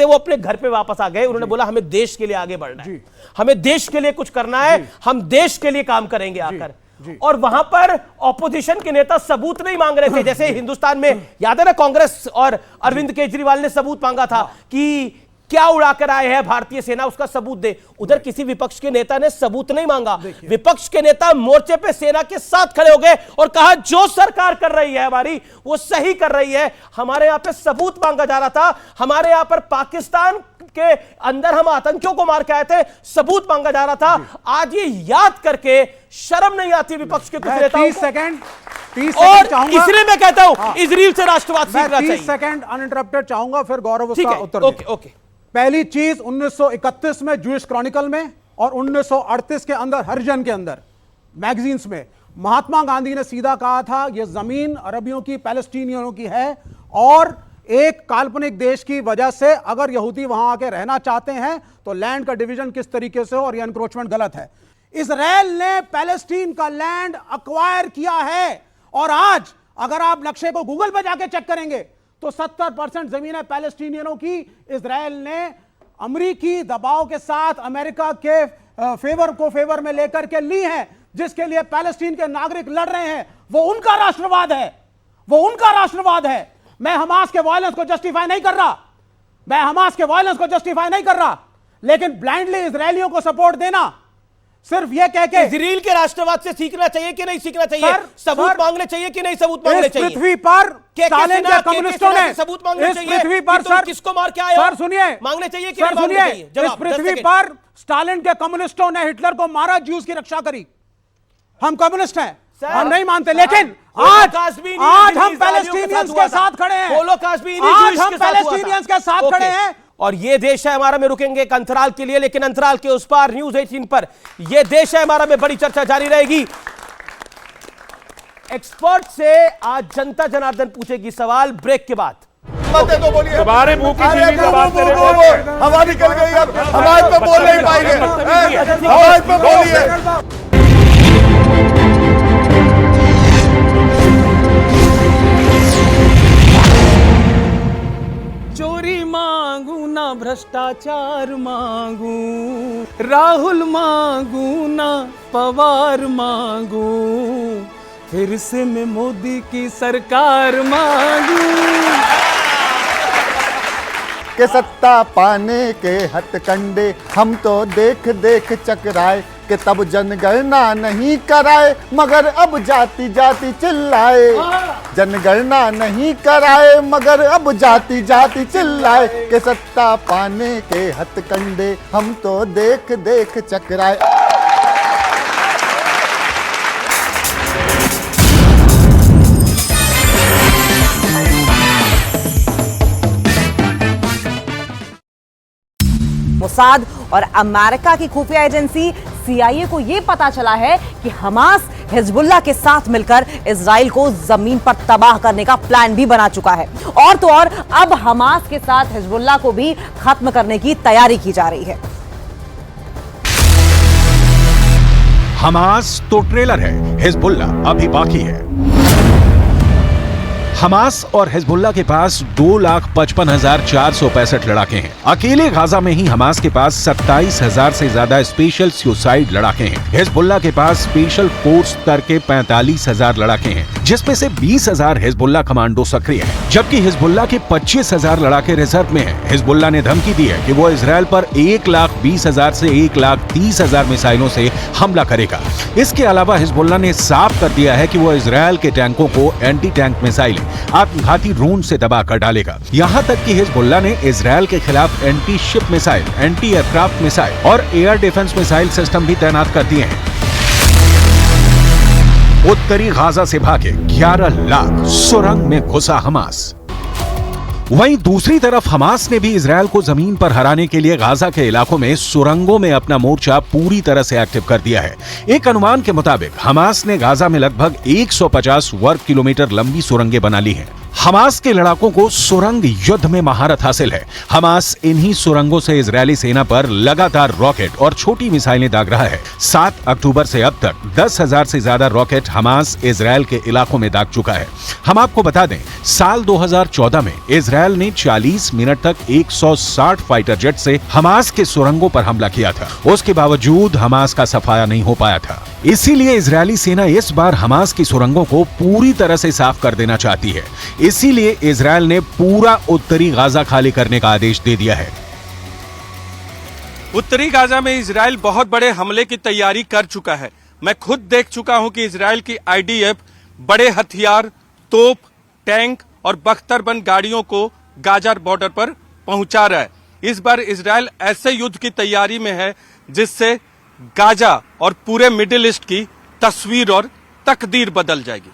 [SPEAKER 1] वो अपने घर पे वापस आ गए। उन्होंने बोला हमें देश के लिए आगे बढ़ना है, हमें देश के लिए कुछ करना है, हम देश के लिए काम करेंगे आकर। और वहां पर ऑपोजिशन के नेता सबूत नहीं मांग रहे थे, जैसे हिंदुस्तान में याद है ना, कांग्रेस और अरविंद केजरीवाल ने सबूत मांगा था कि क्या उड़ाकर आए हैं भारतीय सेना, उसका सबूत दे। उधर किसी विपक्ष के नेता ने सबूत नहीं मांगा। विपक्ष के नेता मोर्चे पे सेना के साथ खड़े हो गए और कहा जो सरकार कर रही है हमारी, वो सही कर रही है। हमारे यहां पे सबूत मांगा जा रहा था, हमारे यहां पर पाकिस्तान के अंदर हम आतंकियों को मार के आए थे, सबूत मांगा जा रहा था। आज ये याद करके शर्म नहीं आती विपक्ष के कुछ नेताओं को?
[SPEAKER 2] 30 सेकंड
[SPEAKER 1] और इसलिए मैं कहता हूं इजराइल से राष्ट्रवाद सीखना चाहिए।
[SPEAKER 2] 30 सेकंड अनइंटरप्टेड चाहूंगा, फिर गौरव उसका उत्तर
[SPEAKER 1] दे। ओके।
[SPEAKER 2] पहली चीज 1931 में जूइश क्रॉनिकल में और 1938 के अंदर हरिजन के अंदर मैगजीन्स में महात्मा गांधी ने सीधा कहा था ये जमीन अरबियों की, पैलेस्टीनियनों की है, और एक काल्पनिक देश की वजह से अगर यहूदी वहां आके रहना चाहते हैं तो लैंड का डिवीजन किस तरीके से हो, और ये एनक्रोचमेंट गलत है। इजराइल ने पैलेस्टीन का लैंड अक्वायर किया है, और आज अगर आप नक्शे को गूगल पर जाके चेक करेंगे तो 70% जमीनें पैलेस्टीनियनों की इजराइल ने अमेरिकी दबाव के साथ अमेरिका के फेवर में लेकर के ली है, जिसके लिए पैलेस्टीन के नागरिक लड़ रहे हैं। वो उनका राष्ट्रवाद है, मैं हमास के वायलेंस को जस्टिफाई नहीं कर रहा, लेकिन ब्लाइंडली इजरायलियों को सपोर्ट देना, सिर्फ यह कह के
[SPEAKER 1] इजराइल के राष्ट्रवाद से सीखना चाहिए कि नहीं सीखना चाहिए, सबूत मांगने चाहिए कि नहीं सबूत मांगने चाहिए?
[SPEAKER 2] पृथ्वी पर स्टालिन के कम्युनिस्टों ने
[SPEAKER 1] सबूत मांगने
[SPEAKER 2] इस
[SPEAKER 1] चाहिए
[SPEAKER 2] पृथ्वी
[SPEAKER 1] कि
[SPEAKER 2] पर
[SPEAKER 1] तुम
[SPEAKER 2] सर
[SPEAKER 1] किसको मार के आए हो?
[SPEAKER 2] सर सुनिए,
[SPEAKER 1] मांगने चाहिए कि
[SPEAKER 2] सर
[SPEAKER 1] नहीं मांगने
[SPEAKER 2] सुनिए,
[SPEAKER 1] चाहिए? जवाब,
[SPEAKER 2] इस पृथ्वी
[SPEAKER 1] 10 सेकंड।
[SPEAKER 2] पर स्टालिन के कम्युनिस्टों ने हिटलर को मारा, ज्यूज की रक्षा करी। हम कम्युनिस्ट हैं,
[SPEAKER 1] सर,
[SPEAKER 2] हम नहीं मानते,
[SPEAKER 1] सर,
[SPEAKER 2] लेकिन
[SPEAKER 1] होलोकॉस्ट भी नहीं,
[SPEAKER 2] आज हम
[SPEAKER 1] इन्हीं इस्राएलियों के
[SPEAKER 2] पैलेस्टीनियंस
[SPEAKER 1] साथ हुआ
[SPEAKER 2] के साथ
[SPEAKER 1] था।
[SPEAKER 2] खड़े हैं।
[SPEAKER 1] होलोकॉस्ट भी इन्हीं
[SPEAKER 2] आज
[SPEAKER 1] ज्यूइश
[SPEAKER 2] हम
[SPEAKER 1] के साथ हुआ था।
[SPEAKER 2] पैलेस्टीनियंस के साथ
[SPEAKER 1] ओके।
[SPEAKER 2] खड़े हैं।
[SPEAKER 1] और ये देश है हमारा में रुकेंगे एक अंतराल के लिए, लेकिन अंतराल के उस पार न्यूज 18 पर ये देश है हमारा में बड़ी चर्चा जारी रहेगी। एक्सपर्ट से आज जनता जनार्दन पूछेगी सवाल ब्रेक के बाद।
[SPEAKER 3] बातें तो बोलिए।
[SPEAKER 4] तुम्हारे मुंह की
[SPEAKER 3] अरे
[SPEAKER 4] चीनी जवाब तेरे
[SPEAKER 3] वो,
[SPEAKER 4] मुंह में।
[SPEAKER 3] हवा निकल गई, अब हमारे पे बोल नहीं पाएंगे। हमारे पे बोलिए।
[SPEAKER 7] चोरी मांगू ना भ्रष्टाचार मांगू, राहुल मांगू ना पवार मांगू, फिर से मैं मोदी की सरकार मांगू।
[SPEAKER 8] के सत्ता पाने के हथकंडे हम तो देख देख चकराए, कि तब जनगणना नहीं कराए मगर अब जाति जाति चिल्लाए। जनगणना नहीं कराए मगर अब जाति जाति चिल्लाए, कि सत्ता पाने के हथकंडे हम तो देख देख चकराए।
[SPEAKER 9] मोसाद और अमेरिका की खुफिया एजेंसी CIA को यह पता चला है कि हमास हिजबुल्लाह के साथ मिलकर इजराइल को जमीन पर तबाह करने का प्लान भी बना चुका है। और तो और अब हमास के साथ हिजबुल्लाह को भी खत्म करने की तैयारी की जा रही है।
[SPEAKER 10] हमास तो ट्रेलर है, हिजबुल्लाह अभी बाकी है। हमास और हिजबुल्लाह के पास 2,55,465 लड़ाके हैं। अकेले गाजा में ही हमास के पास 27,000 से ज्यादा स्पेशल सुसाइड लड़ाके हैं। हिजबुल्लाह के पास स्पेशल फोर्स स्तर के 45,000 लड़ाके हैं, जिसमें से 20,000 हिजबुल्लाह कमांडो सक्रिय हैं, जबकि हिजबुल्लाह के 25,000 लड़ाके रिजर्व में हैं। हिजबुल्लाह ने धमकी दी है कि वो इजराइल पर 1,20,000 से 1,30,000 मिसाइलों से हमला करेगा। इसके अलावा हिजबुल्लाह ने साफ कर दिया है कि वो इजराइल के टैंकों को एंटी टैंक मिसाइल आत्मघाती ड्रोन से दबा कर डालेगा। यहां तक कि हिजबुल्लाह ने इजराइल के खिलाफ anti ship missile, anti aircraft missile और एयर डिफेंस मिसाइल सिस्टम भी तैनात कर दिए हैं। उत्तरी गाजा से भागे 11 लाख सुरंग में घुसा हमास। वहीं दूसरी तरफ हमास ने भी इजराइल को जमीन पर हराने के लिए गाजा के इलाकों में सुरंगों में अपना मोर्चा पूरी तरह से एक्टिव कर दिया है। एक अनुमान के मुताबिक हमास ने गाजा में लगभग 150 वर्ग किलोमीटर लंबी सुरंगें बना ली हैं। हमास के लड़ाकों को सुरंग युद्ध में महारत हासिल है। हमास इन्हीं सुरंगों से इजरायली सेना पर लगातार रॉकेट और छोटी मिसाइलें दाग रहा है। 7 अक्टूबर से अब तक 10,000 से ज्यादा रॉकेट हमास इजरायल के इलाकों में दाग चुका है। हम आपको बता दें, साल 2014 में इजरायल ने 40 मिनट तक 160 फाइटर जेट से हमास के सुरंगों पर हमला किया था। उसके बावजूद हमास का सफाया नहीं हो पाया था। इसीलिए इजरायली सेना इस बार हमास की सुरंगों को पूरी तरह से साफ कर देना चाहती है। इसीलिए इजरायल ने पूरा उत्तरी गाजा खाली करने का आदेश दे दिया है।
[SPEAKER 7] उत्तरी गाजा में इजराइल बहुत बड़े हमले की तैयारी कर चुका है। मैं खुद देख चुका हूं कि इजराइल की IDF बड़े हथियार, तोप, टैंक और बख्तरबंद गाड़ियों को गाजा बॉर्डर पर पहुंचा रहा है। इस बार इजराइल ऐसे युद्ध की तैयारी में है जिससे गाजा और पूरे मिडिल ईस्ट की तस्वीर और तकदीर बदल जाएगी।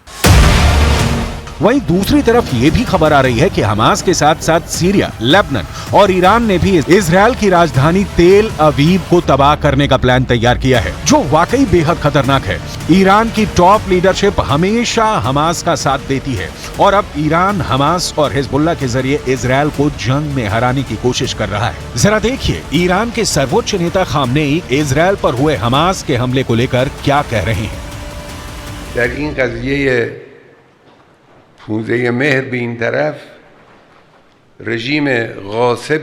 [SPEAKER 10] वहीं दूसरी तरफ ये भी खबर आ रही है कि हमास के साथ साथ सीरिया, लेबनान और ईरान ने भी इजरायल की राजधानी तेल अवीव को तबाह करने का प्लान तैयार किया है, जो वाकई बेहद खतरनाक है। ईरान की टॉप लीडरशिप हमेशा हमास का साथ देती है और अब ईरान हमास और हिजबुल्लाह के जरिए इजरायल को जंग में हराने की कोशिश कर रहा है। जरा देखिए ईरान के सर्वोच्च नेता खामनेई इजरायल पर हुए हमास के हमले को लेकर क्या कह रहे हैं।
[SPEAKER 11] फूंज़े मेहर भी इन तरफ रजीम गासिब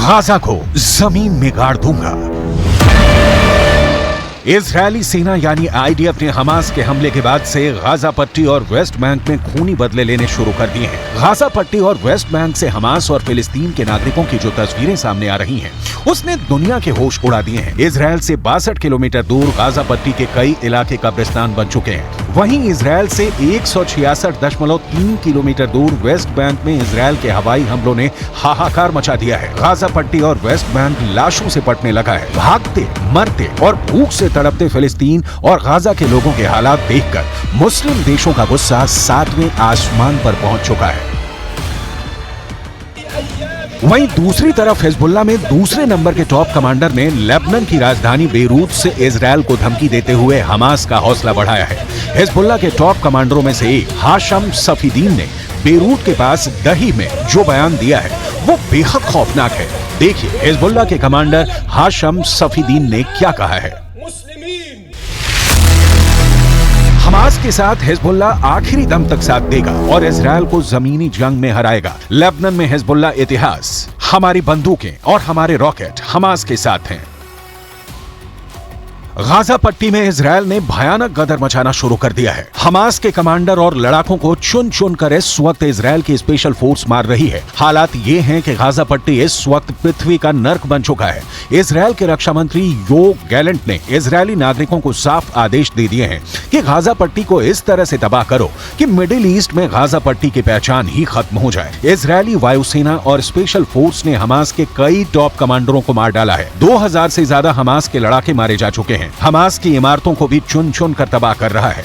[SPEAKER 10] गाजा को जमीन में गाड़ दूंगा। इजरायली सेना यानी आईडीएफ ने हमास के हमले के बाद से गाजा पट्टी और वेस्ट बैंक में खूनी बदले लेने शुरू कर दिए हैं। गाजा पट्टी और वेस्ट बैंक से हमास और फिलिस्तीन के नागरिकों की जो तस्वीरें सामने आ रही हैं, उसने दुनिया के होश उड़ा दिए हैं। इजरायल से 62 किलोमीटर दूर गाजा पट्टी के कई इलाके कब्रिस्तान बन चुके हैं। वहीं इजरायल से 166.3 किलोमीटर दूर वेस्ट बैंक में इजरायल के हवाई हमलों ने हाहाकार मचा दिया है। गाजा पट्टी और वेस्ट बैंक लाशों से पटने लगा है। भागते, मरते और भूख से तड़पते फिलिस्तीन और गाजा के लोगों के हालात देखकर मुस्लिम देशों का गुस्सा 7वें आसमान पर पहुंच चुका है। वहीं दूसरी तरफ हिजबुल्लाह में दूसरे नंबर के टॉप कमांडर ने लेबनान की राजधानी बेरूत से इजरायल को धमकी देते हुए हमास का हौसला बढ़ाया है। हिजबुल्लाह के टॉप कमांडरों में से एक हाशम सफीदीन ने बेरूत के पास दही में जो बयान दिया है वो बेहद खौफनाक है। देखिए हिजबुल्लाह के कमांडर हाशम सफीदीन ने क्या कहा है। हमास के साथ हिजबुल्लाह आखिरी दम तक साथ देगा और इजरायल को जमीनी जंग में हराएगा। लेबनान में हिजबुल्लाह इतिहास, हमारी बंदूकें और हमारे रॉकेट हमास के साथ हैं। गाजा पट्टी में इजरायल ने भयानक गदर मचाना शुरू कर दिया है। हमास के कमांडर और लड़ाकों को चुन चुन कर इस वक्त इजरायल की स्पेशल फोर्स मार रही है। हालात ये हैं कि गाजा पट्टी इस वक्त पृथ्वी का नर्क बन चुका है। इजरायल के रक्षा मंत्री योव गैलेंट ने इजरायली नागरिकों को साफ आदेश दे दिए हैं कि गाजा पट्टी को इस तरह से तबाह करो कि मिडिल ईस्ट में गाजा पट्टी की पहचान ही खत्म हो जाए। इजरायली वायुसेना और स्पेशल फोर्स ने हमास के कई टॉप कमांडरों को मार डाला है। 2000 से ज्यादा हमास के लड़ाके मारे जा चुके हैं। हमास की इमारतों को भी चुन चुन कर तबाह कर रहा है।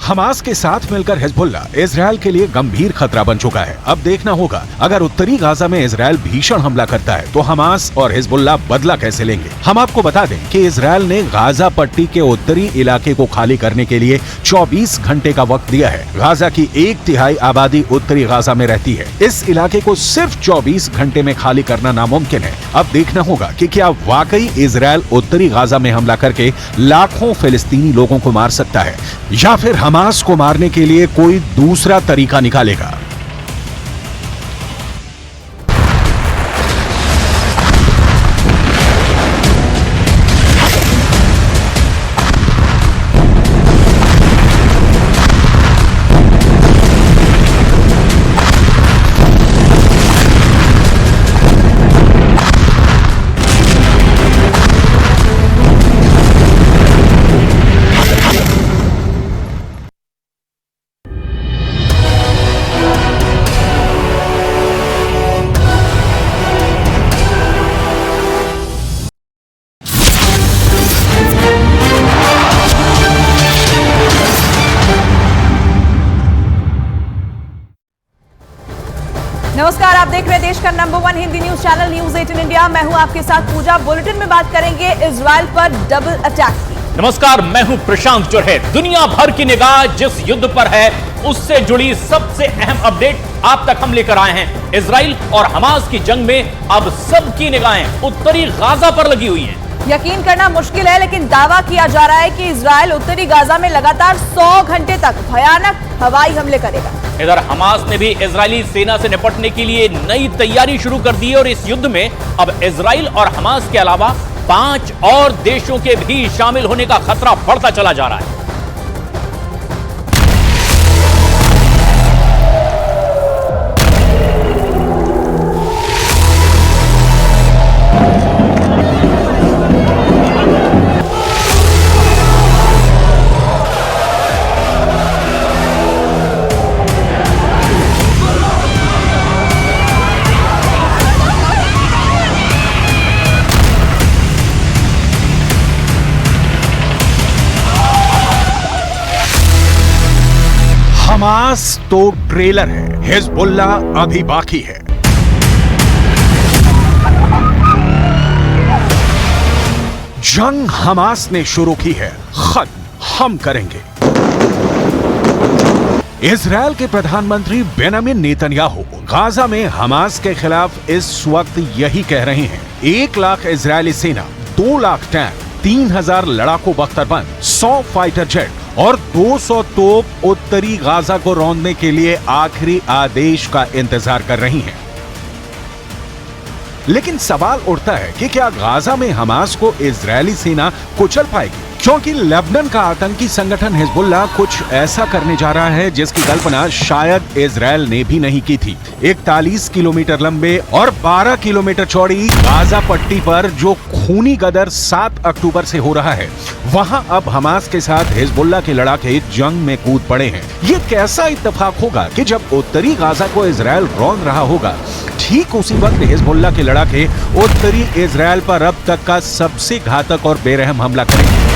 [SPEAKER 10] हमास के साथ मिलकर हिजबुल्लाह इजरायल के लिए गंभीर खतरा बन चुका है। अब देखना होगा अगर उत्तरी गाजा में इजरायल भीषण हमला करता है तो हमास और हिजबुल्लाह बदला कैसे लेंगे। हम आपको बता दें कि इजरायल ने गाजा पट्टी के उत्तरी इलाके को खाली करने के लिए 24 घंटे का वक्त दिया है। गाजा की 1/3 आबादी उत्तरी गाजा में रहती है। इस इलाके को सिर्फ 24 घंटे में खाली करना नामुमकिन है। अब देखना होगा कि क्या वाकई इजरायल उत्तरी गाजा में हमला करके लाखों फिलिस्तीनी लोगों को मार सकता है या फिर हमास को मारने के लिए कोई दूसरा तरीका निकालेगा।
[SPEAKER 9] नमस्कार, आप देख रहे हैं देश का number 1 Hindi news channel news 18 India. मैं हूं आपके साथ पूजा। बुलेटिन में बात करेंगे इजरायल पर डबल अटैक की।
[SPEAKER 12] नमस्कार, मैं हूं प्रशांत जोरहे। दुनिया भर की निगाह जिस युद्ध पर है उससे जुड़ी सबसे अहम अपडेट आप तक हम लेकर आए हैं। इजराइल और हमास की जंग में अब सबकी निगाहें उत्तरी गाजा पर लगी हुई हैं।
[SPEAKER 9] यकीन करना मुश्किल है लेकिन दावा किया जा रहा है कि इजरायल उत्तरी गाजा में लगातार 100 घंटे तक भयानक हवाई हमले करेगा।
[SPEAKER 12] इधर हमास ने भी इजरायली सेना से निपटने के लिए नई तैयारी शुरू कर दी है और इस युद्ध में अब इजराइल और हमास के अलावा 5 और देशों के भी शामिल होने का खतरा बढ़ता चला जा रहा है।
[SPEAKER 10] हमास तो ट्रेलर है, हिजबुल्लाह अभी बाकी है। जंग हमास ने शुरू की है, खत्म हम करेंगे। इजरायल के प्रधानमंत्री बेंजामिन नेतन्याहू गाजा में हमास के खिलाफ इस वक्त यही कह रहे हैं। 1 लाख इजरायली सेना, 2 लाख टैंक, 3000 लड़ाकू बख्तरबंद, 100 फाइटर जेट और 200 तोप उत्तरी गाजा को रौंदने के लिए आखिरी आदेश का इंतजार कर रही हैं। लेकिन सवाल उठता है कि क्या गाजा में हमास को इजरायली सेना कुचल पाएगी? क्योंकि लेबनान का आतंकी संगठन हिजबुल्लाह कुछ ऐसा करने जा रहा है जिसकी कल्पना शायद इजरायल ने भी नहीं की थी। 41 किलोमीटर लंबे और 12 किलोमीटर चौड़ी गाजा पट्टी पर जो खूनी गदर 7 अक्टूबर से हो रहा है, वहां अब हमास के साथ हिजबुल्लाह के लड़ाके जंग में कूद पड़े हैं। ये कैसा इत्तेफाक होगा कि जब उत्तरी गाजा को इजरायल रौंद रहा होगा, ठीक उसी वक्त हिजबुल्लाह के लड़ाके उत्तरी इजरायल पर अब तक का सबसे घातक और बेरहम हमला करेंगे।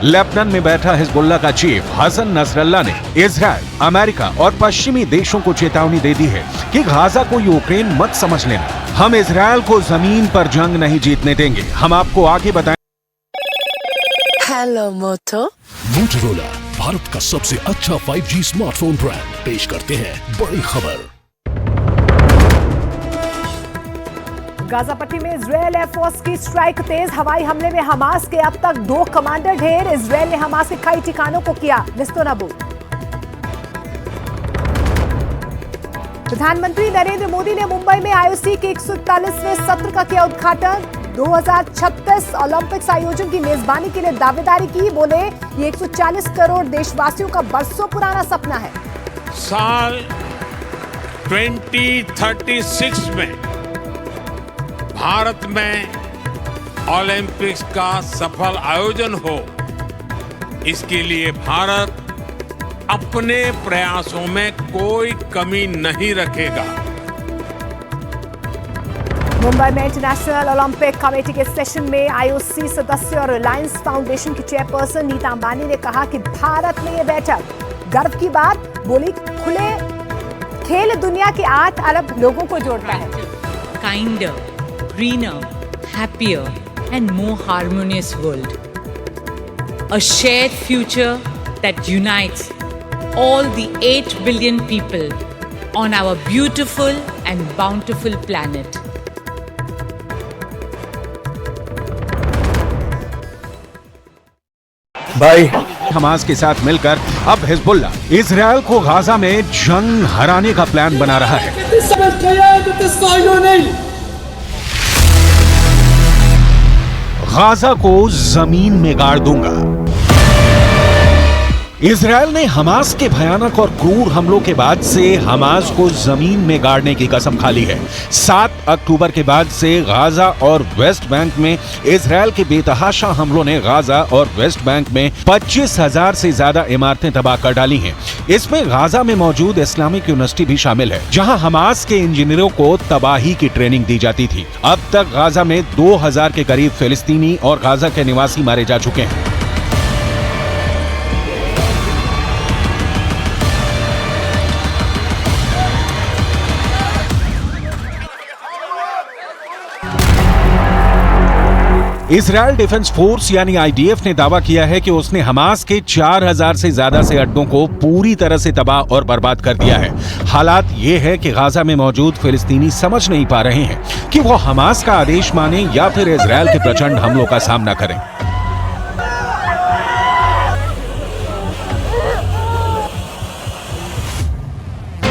[SPEAKER 10] लेबनान में बैठा हिजबुल्लाह का चीफ हसन नसरल्लाह ने इजरायल, अमेरिका और पश्चिमी देशों को चेतावनी दे दी है कि गाजा को यूक्रेन मत समझ लेना। हम इजरायल को जमीन पर जंग नहीं जीतने देंगे। हम आपको आगे बताएं।
[SPEAKER 13] हेलो मोटो।
[SPEAKER 14] मोटोरोला भारत का सबसे अच्छा 5G स्मार्टफोन ब्रांड पेश करते हैं बड़ी खबर।
[SPEAKER 15] गाजा पट्टी में इजरायल एयरफोर्स की स्ट्राइक तेज। हवाई हमले में हमास के अब तक 2 कमांडर ढेर। इजरायल ने हमास के कई ठिकानों को किया नेस्तनाबूद। प्रधानमंत्री नरेंद्र मोदी ने मुंबई में आईओसी के 141वें सत्र का किया उद्घाटन। 2036 ओलंपिक्स आयोजन की मेजबानी के लिए दावेदारी की। बोले ये 140 करोड़ देशवासियों का बरसों पुराना सपना है।
[SPEAKER 16] साल 2036 में भारत में ओलंपिक्स का सफल आयोजन हो, इसके लिए भारत अपने प्रयासों में कोई कमी नहीं रखेगा।
[SPEAKER 15] मुंबई में इंटरनेशनल ओलंपिक कमेटी के सेशन में आईओसी सदस्य और रिलायंस फाउंडेशन की चेयरपर्सन नीता अंबानी ने कहा कि भारत में ये बैठक गर्व की बात। बोली खुले खेल दुनिया के 8 अरब लोगों को जोड़ता है।
[SPEAKER 17] Kinder, greener, happier and more harmonious world. A shared future that unites all the 8 billion people on our beautiful and bountiful planet.
[SPEAKER 10] भाई हमास के साथ मिलकर अब हिजबुल्लाह इजरायल को गाजा में जंग हराने का प्लान बना रहा है। गाजा को जमीन में गाड़ दूंगा। इजरायल ने हमास के भयानक और क्रूर हमलों के बाद से हमास को जमीन में गाड़ने की कसम खा ली है। 7 अक्टूबर के बाद से गाजा और वेस्ट बैंक में इजरायल के बेतहाशा हमलों ने गाजा और वेस्ट बैंक में 25,000 से ज्यादा इमारतें तबाह कर डाली हैं। इसमें गाजा में मौजूद इस्लामिक यूनिवर्सिटी भी शामिल है, जहां हमास के इंजीनियरों को तबाही की ट्रेनिंग दी जाती थी। अब तक गाजा में 2000 के करीब फिलिस्तीनी और गाजा के निवासी मारे जा चुके हैं। इजरायल डिफेंस फोर्स यानी आईडीएफ ने दावा किया है कि उसने हमास के 4000 से ज्यादा से अड्डों को पूरी तरह से तबाह और बर्बाद कर दिया है। हालात ये है कि गाजा में मौजूद फिलिस्तीनी समझ नहीं पा रहे हैं कि वो हमास का आदेश माने या फिर इजरायल के प्रचंड हमलों का सामना करें।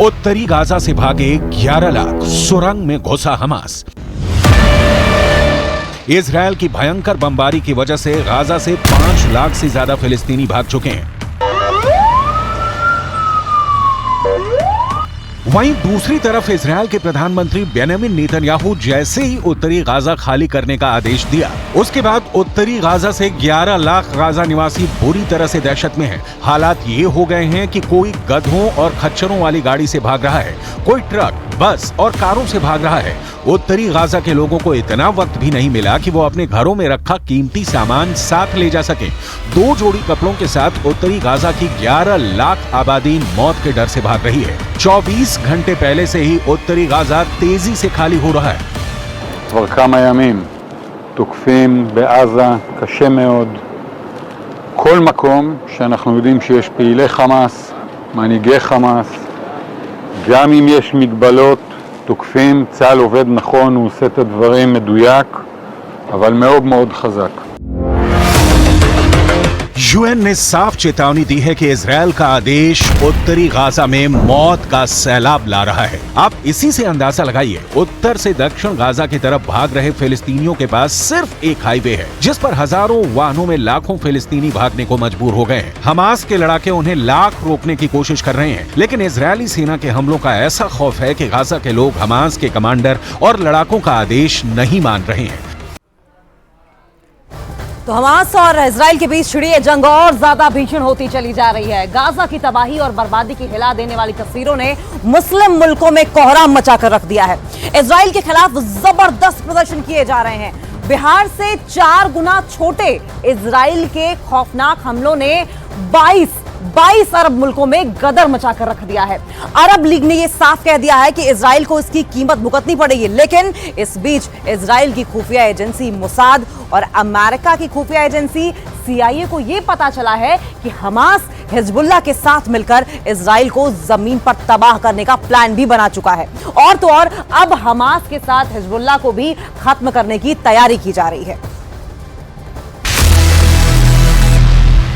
[SPEAKER 10] उत्तरी गाजा से भागे 11 लाख, सुरंग में घुसा हमास। इजरायल की भयंकर बमबारी की वजह से गाजा से 5 लाख से ज्यादा फिलिस्तीनी भाग चुके हैं। वहीं दूसरी तरफ इजरायल के प्रधानमंत्री बेंजामिन नेतन्याहू जैसे ही उत्तरी गाजा खाली करने का आदेश दिया, उसके बाद उत्तरी गाजा से 11 लाख गाजा निवासी बुरी तरह से दहशत में हैं। हालात ये हो गए हैं कि कोई गधों और खच्चरों वाली गाड़ी से भाग रहा है, कोई ट्रक, बस और कारों से भाग रहा है। उत्तरी गाजा के लोगों को इतना वक्त भी नहीं मिला कि वो अपने घरों में रखा कीमती सामान साथ ले जा सके। 2 जोड़ी कपड़ों के साथ उत्तरी गाजा की 11 लाख आबादी मौत के डर से भाग रही है। 24 घंटे पहले से ही उत्तरी गाजा तेजी से खाली हो रहा है।
[SPEAKER 13] כבר כמה ימים תוקפים בעזה קשה מאוד כל מקום שאנחנו יודעים שיש פעילי חמאס, מנהיגי חמאס, גם אם יש מגבלות תוקפים, צה"ל עובד נכון, הוא עושה את הדברים מדויק, אבל מאוד מאוד חזק.
[SPEAKER 10] यूएन ने साफ चेतावनी दी है कि इजरायल का आदेश उत्तरी गाजा में मौत का सैलाब ला रहा है। आप इसी से अंदाजा लगाइए, उत्तर से दक्षिण गाजा की तरफ भाग रहे फिलिस्तीनियों के पास सिर्फ एक हाईवे है, जिस पर हजारों वाहनों में लाखों फिलिस्तीनी भागने को मजबूर हो गए हैं। हमास के लड़ाके उन्हें लाख रोकने की कोशिश कर रहे हैं, लेकिन इजरायली सेना के हमलों का ऐसा खौफ है कि गाजा के लोग हमास के कमांडर और लड़ाकों का आदेश नहीं मान रहे हैं।
[SPEAKER 9] तो हमास और इजराइल के बीच छिड़ी ये जंग और ज्यादा भीषण होती चली जा रही है। गाजा की तबाही और बर्बादी की हिला देने वाली तस्वीरों ने मुस्लिम मुल्कों में कोहराम मचाकर रख दिया है। इजराइल के खिलाफ जबरदस्त प्रदर्शन किए जा रहे हैं। बिहार से 4 गुना छोटे इजराइल के खौफनाक हमलों ने 22 अरब मुल्कों में गदर मचाकर रख दिया है। अरब लीग ने यह साफ कह दिया है कि इजराइल को इसकी कीमत भुगतनी पड़ेगी। लेकिन इस बीच इजराइल की खुफिया एजेंसी मोसाद और अमेरिका की खुफिया एजेंसी CIA को यह पता चला है कि हमास हिजबुल्लाह के साथ मिलकर इजराइल को जमीन पर तबाह करने का प्लान भी बना चुका है। और तो और अब हमास के साथ हिजबुल्लाह को भी खत्म करने की तैयारी की जा रही है।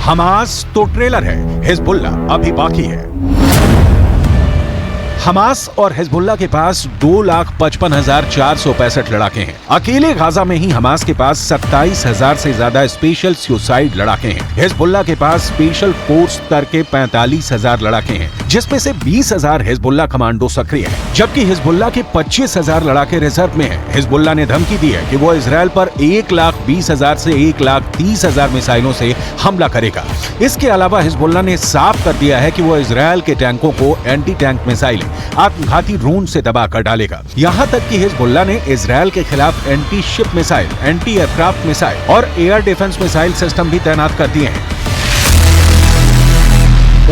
[SPEAKER 10] हमास तो ट्रेलर है, हिजबुल्लाह अभी बाकी है। हमास और हिजबुल्लाह के पास 2,55,465 लड़ाके हैं। अकेले गाजा में ही हमास के पास 27,000 से ज्यादा स्पेशल सुसाइड लड़ाके हैं। हिजबुल्लाह के पास स्पेशल फोर्स स्तर के 45,000 लड़ाके हैं, जिसमें से 20,000 हिजबुल्लाह कमांडो सक्रिय हैं, जबकि हिजबुल्लाह के 25,000 लड़ाके रिजर्व में हैं। हिजबुल्लाह ने धमकी दी है कि वो इजराइल पर 1,20,000 से 1,30,000 मिसाइलों से हमला करेगा। इसके अलावा हिजबुल्लाह ने साफ कर दिया है कि वो इजराइल के टैंकों को एंटी टैंक मिसाइल आत्मघाती ड्रोन से दबा कर डालेगा। यहां तक कि हिजबुल्लाह ने इजराइल के खिलाफ anti ship missile, anti aircraft missile और एयर डिफेंस मिसाइल सिस्टम भी तैनात कर दिए हैं।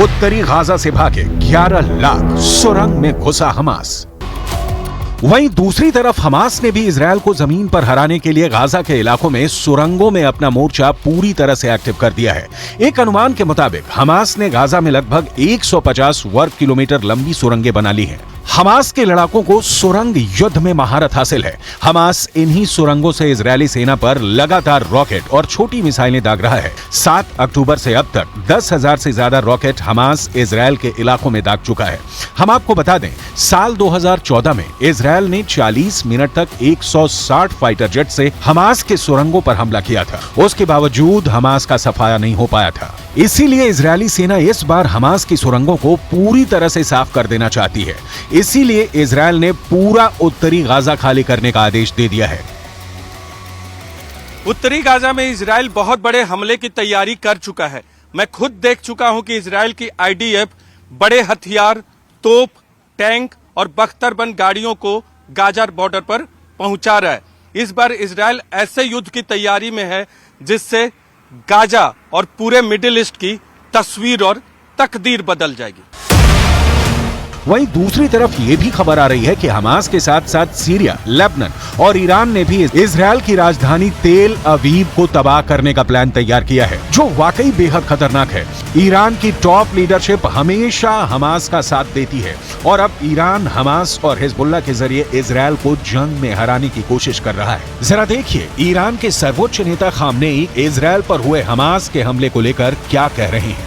[SPEAKER 10] उत्तरी गाजा से भागे 11 लाख, सुरंग में घुसा हमास। वहीं दूसरी तरफ हमास ने भी इजरायल को जमीन पर हराने के लिए गाजा के इलाकों में सुरंगों में अपना मोर्चा पूरी तरह से एक्टिव कर दिया है। एक अनुमान के मुताबिक हमास ने गाजा में लगभग 150 वर्ग किलोमीटर लंबी सुरंगें बना ली हैं। हमास के लड़ाकों को सुरंग युद्ध में महारत हासिल है। हमास इन्हीं सुरंगों से इजरायली सेना पर लगातार रॉकेट और छोटी मिसाइलें दाग रहा है। 7 अक्टूबर से अब तक 10,000 से ज्यादा रॉकेट हमास इजरायल के इलाकों में दाग चुका है। हम आपको बता दें, साल 2014 में इजरायल ने 40 मिनट तक 160 फाइटर जेट से हमास के सुरंगों पर हमला किया था। उसके बावजूद हमास का सफाया नहीं हो पाया था। इसीलिए इजरायली सेना इस बार हमास की सुरंगों को पूरी तरह से साफ कर देना चाहती है। इसीलिए इजरायल ने पूरा उत्तरी गाजा खाली करने का आदेश दे दिया है।
[SPEAKER 7] उत्तरी गाजा में इजराइल बहुत बड़े हमले की तैयारी कर चुका है। मैं खुद देख चुका हूं कि इजराइल की IDF बड़े हथियार, तोप, टैंक और बख्तरबंद गाड़ियों को गाजा बॉर्डर पर पहुंचा रहा है। इस बार इजराइल ऐसे युद्ध की तैयारी में है जिससे गाजा और पूरे मिडिल ईस्ट की तस्वीर और तकदीर बदल जाएगी।
[SPEAKER 10] वहीं दूसरी तरफ ये भी खबर आ रही है कि हमास के साथ साथ सीरिया, लेबनान और ईरान ने भी इजरायल की राजधानी तेल अवीव को तबाह करने का प्लान तैयार किया है, जो वाकई बेहद खतरनाक है। ईरान की टॉप लीडरशिप हमेशा हमास का साथ देती है और अब ईरान हमास और हिजबुल्लाह के जरिए इजरायल को जंग में हराने की कोशिश कर रहा है। जरा देखिए ईरान के सर्वोच्च नेता खामनेई इजरायल पर हुए हमास के हमले को लेकर क्या कह रहे हैं।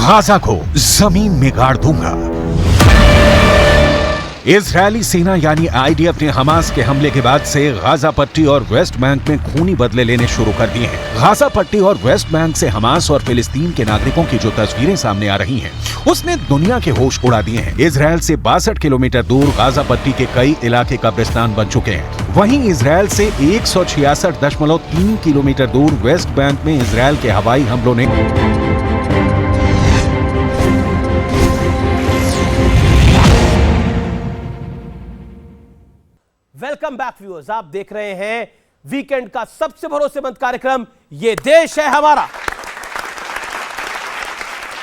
[SPEAKER 10] गाजा को जमीन में गाड़ दूंगा। इजरायली सेना यानी आईडीएफ ने हमास के हमले के बाद से गाजा पट्टी और वेस्ट बैंक में खूनी बदले लेने शुरू कर दिए हैं। गाजा पट्टी और वेस्ट बैंक से हमास और फिलिस्तीन के नागरिकों की जो तस्वीरें सामने आ रही हैं, उसने दुनिया के होश उड़ा दिए हैं। इजरायल से 62 किलोमीटर दूर गाजा पट्टी के कई इलाके कब्रिस्तान बन चुके हैं। वहीं इजरायल से 166.3 किलोमीटर दूर वेस्ट बैंक में इजरायल के हवाई हमलों ने
[SPEAKER 1] वेलकम बैक व्यूअर्स, आप देख रहे हैं वीकेंड का सबसे भरोसेमंद कार्यक्रम ये देश है हमारा।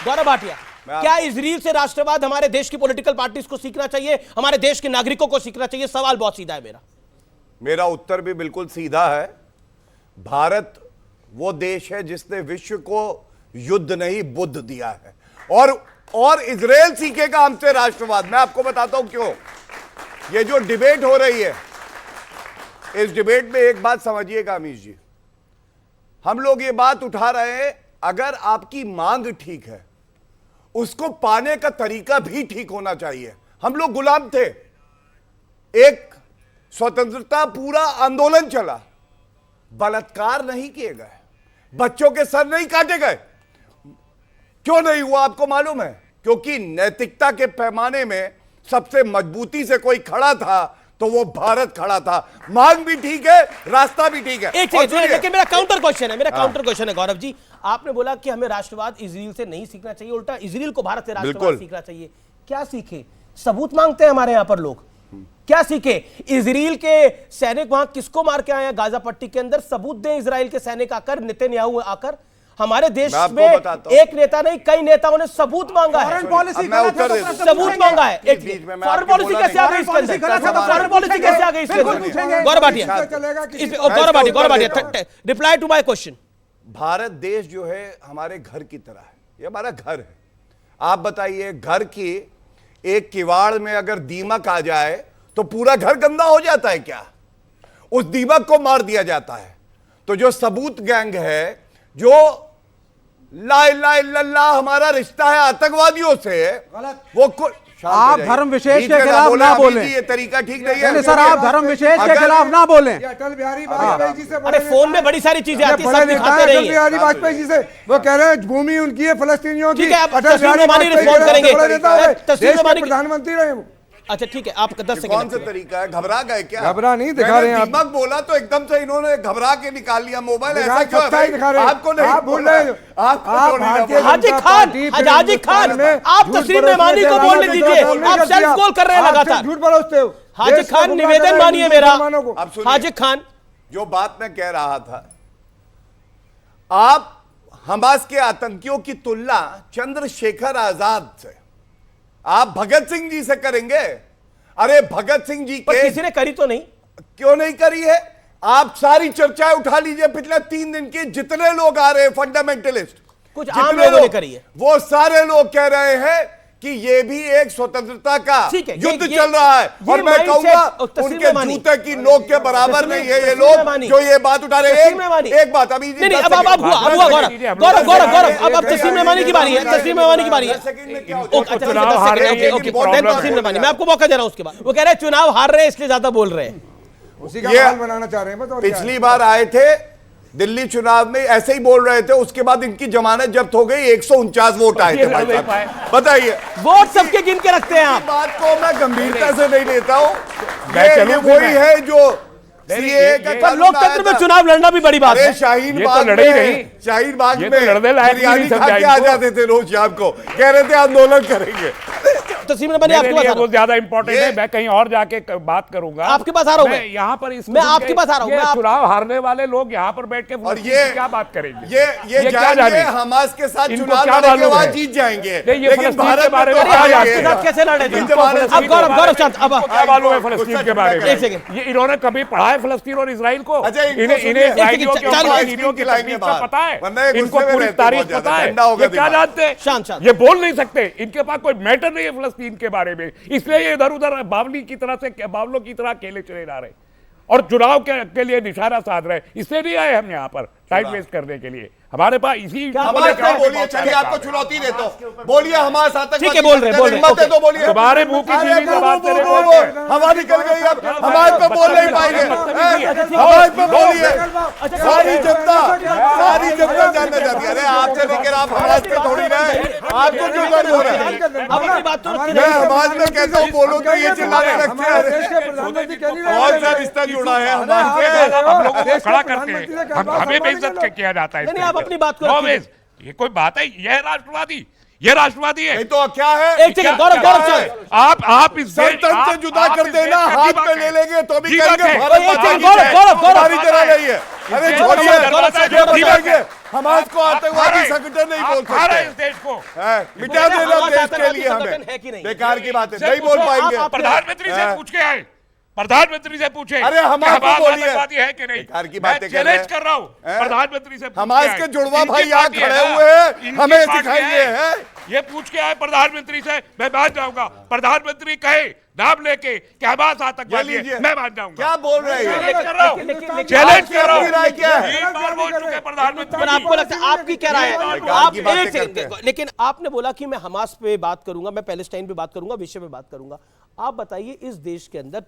[SPEAKER 1] गौरव भाटिया, क्या इजराइल से राष्ट्रवाद हमारे देश की पॉलिटिकल पार्टीज को सीखना चाहिए, हमारे देश के नागरिकों को सीखना चाहिए? सवाल बहुत सीधा है
[SPEAKER 3] मेरा उत्तर भी बिल्कुल सीधा है। भारत वो देश है जिसने विश्व को युद्ध नहीं बुद्ध दिया है, और इजराइल सीखेगा हमसे राष्ट्रवाद। मैं आपको बताता हूं क्यों। ये जो डिबेट हो रही है, इस डिबेट में एक बात समझिएगा अमीश जी, हम लोग ये बात उठा रहे हैं, अगर आपकी मांग ठीक है उसको पाने का तरीका भी ठीक होना चाहिए। हम लोग गुलाम थे, एक स्वतंत्रता पूरा आंदोलन चला, बलात्कार नहीं किए गए, बच्चों के सर नहीं काटे गए। क्यों नहीं हुआ आपको मालूम है? क्योंकि नैतिकता के पैमाने में सबसे मजबूती से कोई खड़ा था तो वो भारत खड़ा था। मांग भी ठीक है, रास्ता भी ठीक है।
[SPEAKER 1] लेकिन मेरा काउंटर क्वेश्चन है गौरव जी, आपने बोला कि हमें राष्ट्रवाद इजराइल से नहीं सीखना चाहिए, उल्टा इजराइल को भारत से राष्ट्रवाद सीखना चाहिए। क्या सीखे? सबूत मांगते हैं हमारे यहां पर लोग, क्या सीखे? इजराइल के सैनिक वहां किसको मार के आए गाजा पट्टी के अंदर? सबूत दें इजराइल के सैनिक आकर, नेतन्याहू आकर। हमारे देश में एक नेता नहीं, कई नेताओं ने सबूत मांगा है, सबूत मांगा है। फॉरेन पॉलिसी कैसे आ गई इसके अंदर? फॉरेन पॉलिसी कैसे आ गई इसके अंदर? Gaurav Bhatia, reply to my question.
[SPEAKER 3] Bharat देश जो है हमारे घर की तरह है, ये हमारा घर है। आप बताइए, घर की एक किवाड़ में अगर दीमक आ जाए तो पूरा घर गंदा हो जाता है क्या? उस दीमक को मार दिया जाता है। तो जो सबूत गैंग है, जो ला इलाहा इल्लल्लाह हमारा रिश्ता है आतंकवादियों से, वो
[SPEAKER 2] आप धर्म विशेष के खिलाफ ना बोलें।
[SPEAKER 3] ये तरीका ठीक नहीं है
[SPEAKER 2] सर, आप धर्म विशेष के खिलाफ ना बोलें।
[SPEAKER 6] अटल बिहारी वाजपेयी जी से,
[SPEAKER 1] अरे फोन में बड़ी सारी चीजें आती हैं, सब दिखाते रहिए।
[SPEAKER 6] अटल बिहारी वाजपेयी जी से वो कह रहे हैं भूमि उनकी है फलस्तीनियों की।
[SPEAKER 1] अटल बिहारी
[SPEAKER 6] प्रधानमंत्री रहे वो।
[SPEAKER 1] अच्छा ठीक है, आप 10 सेकंड।
[SPEAKER 3] कौन सा तरीका है? घबरा गए क्या?
[SPEAKER 6] घबरा नहीं दिखा रहे हैं आप।
[SPEAKER 3] दीमक बोला तो एकदम से इन्होंने घबरा के निकाल लिया मोबाइल। ऐसा क्यों है? आपको नहीं,
[SPEAKER 6] आप भूल रहे हैं।
[SPEAKER 1] हाजी खान, आप तस्लीम मेहमानी को बोलने दीजिए, आप सेल्फ कॉल कर रहे हैं लगातार।
[SPEAKER 6] झूठ बोलते हो।
[SPEAKER 1] हाजी खान, निवेदन मानिए मेरा। हाजी खान,
[SPEAKER 3] जो बात मैं कह रहा था, आप हमास के आतंकियों की तुलना चंद्रशेखर आजाद से, आप भगत सिंह जी से करेंगे? अरे भगत सिंह जी के
[SPEAKER 1] किसी ने करी तो नहीं?
[SPEAKER 3] क्यों नहीं करी है? आप सारी चर्चाएं उठा लीजिए पिछले 3 दिन की, जितने लोग आ रहे हैं फंडामेंटलिस्ट,
[SPEAKER 1] कुछ आम लोगों ने करी है,
[SPEAKER 3] वो सारे लोग कह रहे हैं कि ये भी एक स्वतंत्रता का युद्ध चल रहा है। और मैं कहूंगा उनके जूते की नोक के बराबर नहीं है ये लोग जो ये बात उठा रहे हैं। एक बात अभी
[SPEAKER 1] नहीं, अब गौरव, अब तस्लीम मेहमानी की बारी है, तस्लीम मेहमानी की बारी है। मैं आपको मौका दे रहा हूं। उसके बाद वो कह रहे हैं चुनाव हार रहे हैं इसलिए ज्यादा बोल रहे हैं,
[SPEAKER 6] उसी का माहौल बनाना चाह रहे हैं।
[SPEAKER 3] पिछली बार आए थे दिल्ली चुनाव में ऐसे ही बोल रहे थे, उसके बाद इनकी जमानत जब्त हो गई, 149 वोट आए थे भाई साहब। बताइए,
[SPEAKER 1] वोट सबके गिन के रखते हैं आप।
[SPEAKER 3] बात को मैं गंभीरता से नहीं लेता हूं। ये वही है जो
[SPEAKER 1] लोकतंत्र में चुनाव लड़ना भी बड़ी बात है।
[SPEAKER 3] शाहीन बाग में बिरयानी खा के आ जाते थे रोज शाम को, कह रहे थे आंदोलन करेंगे।
[SPEAKER 4] तस्लीम मेहमानी आपके वो ज्यादा इंपॉर्टेंट है, मैं कहीं और जाके बात करूंगा।
[SPEAKER 1] आपके पास आ रहा हूं मैं,
[SPEAKER 4] यहाँ पर
[SPEAKER 1] मैं आपके पास आ रहा हूं।
[SPEAKER 4] चुनाव हारने वाले लोग यहाँ पर बैठ के
[SPEAKER 3] और ये क्या
[SPEAKER 4] बात करेंगे?
[SPEAKER 3] ये क्या जाने हमास के साथ चुनाव लड़ने के बाद जीत जाएंगे, लेकिन भारत के बारे में
[SPEAKER 1] कैसे लड़े?
[SPEAKER 3] अब
[SPEAKER 1] गौरव चांद, अब
[SPEAKER 4] क्या मालूम है फलस्तीन के बारे में? ये इन्होंने कभी पढ़ा है फलस्तीन और इजराइल को? इन्हें पता है, इनको पूरी तारीख पता है, ये क्या जानते हैं? ये बोल नहीं सकते, इनके पास कोई मैटर नहीं है फलस्तीन के बारे में, इसलिए ये इधर उधर बावलों की तरह अकेले चले जा रहे और चुनाव के लिए निशाना साध रहे। इसलिए नहीं आए हम यहाँ पर, टाइम वेस्ट करने के लिए। हमारे पास इसी
[SPEAKER 3] बोलिए, चलिए आपको चुनौती देता हूं, बोलिए हमास आतंकवादी।
[SPEAKER 1] ठीक है, बोल रहे
[SPEAKER 3] तो बोलिए।
[SPEAKER 4] तुम्हारे मुंह की चीनी से बात करें,
[SPEAKER 3] हवा निकल गई, अब हमारे पे बोल नहीं पाएंगे। हमारे पे बोलिए, सारी जनता जानना चाहती है। अरे आपसे लेकर आप हमारे पे थोड़ी रहे, आपको क्यों दर्द हो रहा है? मैं हमारे में कहता हूँ बोलो तो ये चिल्लाने लगते हैं। बहुत सा रिश्ता जुड़ा है हमारे,
[SPEAKER 4] हम लोगों को खड़ा करके हमें बेइज्जत किया जाता है।
[SPEAKER 1] अपनी बात को
[SPEAKER 4] ये कोई बात है? यह राष्ट्रवादी, ये राष्ट्रवादी है।
[SPEAKER 3] नहीं तो क्या है?
[SPEAKER 1] एक सेकंड, गौरव
[SPEAKER 3] आप इस संतन से जुदा कर देना, हाथ में ले लेंगे तो भी कहेंगे भारत
[SPEAKER 1] हमारी
[SPEAKER 3] तरह नहीं है। अरे छोड़िए, हमारे को आतंकवादी संगठन नहीं बोल सकते
[SPEAKER 4] इस देश को,
[SPEAKER 3] मिटा देना देश के लिए हमें, बेकार की बात है, नहीं बोल पाएंगे।
[SPEAKER 4] प्रधानमंत्री से पूछ के आए, प्रधानमंत्री से पूछे,
[SPEAKER 3] अरे हमारे
[SPEAKER 4] आतंकवादी है कि नहीं?
[SPEAKER 3] की बातें
[SPEAKER 4] चैलेंज कर रहा हूँ, प्रधानमंत्री से।
[SPEAKER 3] हमारे के जुड़वा भाई यहाँ खड़े हुए हैं, हमें सिखाएंगे।
[SPEAKER 4] ये पूछ के आए प्रधानमंत्री से, मैं मान जाऊंगा। प्रधानमंत्री कहे नाम लेके कि हमास आतंकवादी है, मैं मान जाऊंगा।
[SPEAKER 3] क्या बोल रहे हैं?
[SPEAKER 4] चैलेंज कर रहा हूँ,
[SPEAKER 3] क्या है?
[SPEAKER 4] 3 बार बोल चुके प्रधानमंत्री।
[SPEAKER 1] पर आपको लगता है आपकी क्या राय है? आप एक सेकंड, लेकिन आपने बोला कि मैं हमास पे बात करूंगा, मैं पैलेस्टाइन पे बात करूंगा, विषय पे बात करूंगा। आप बताइए, इस देश के अंदर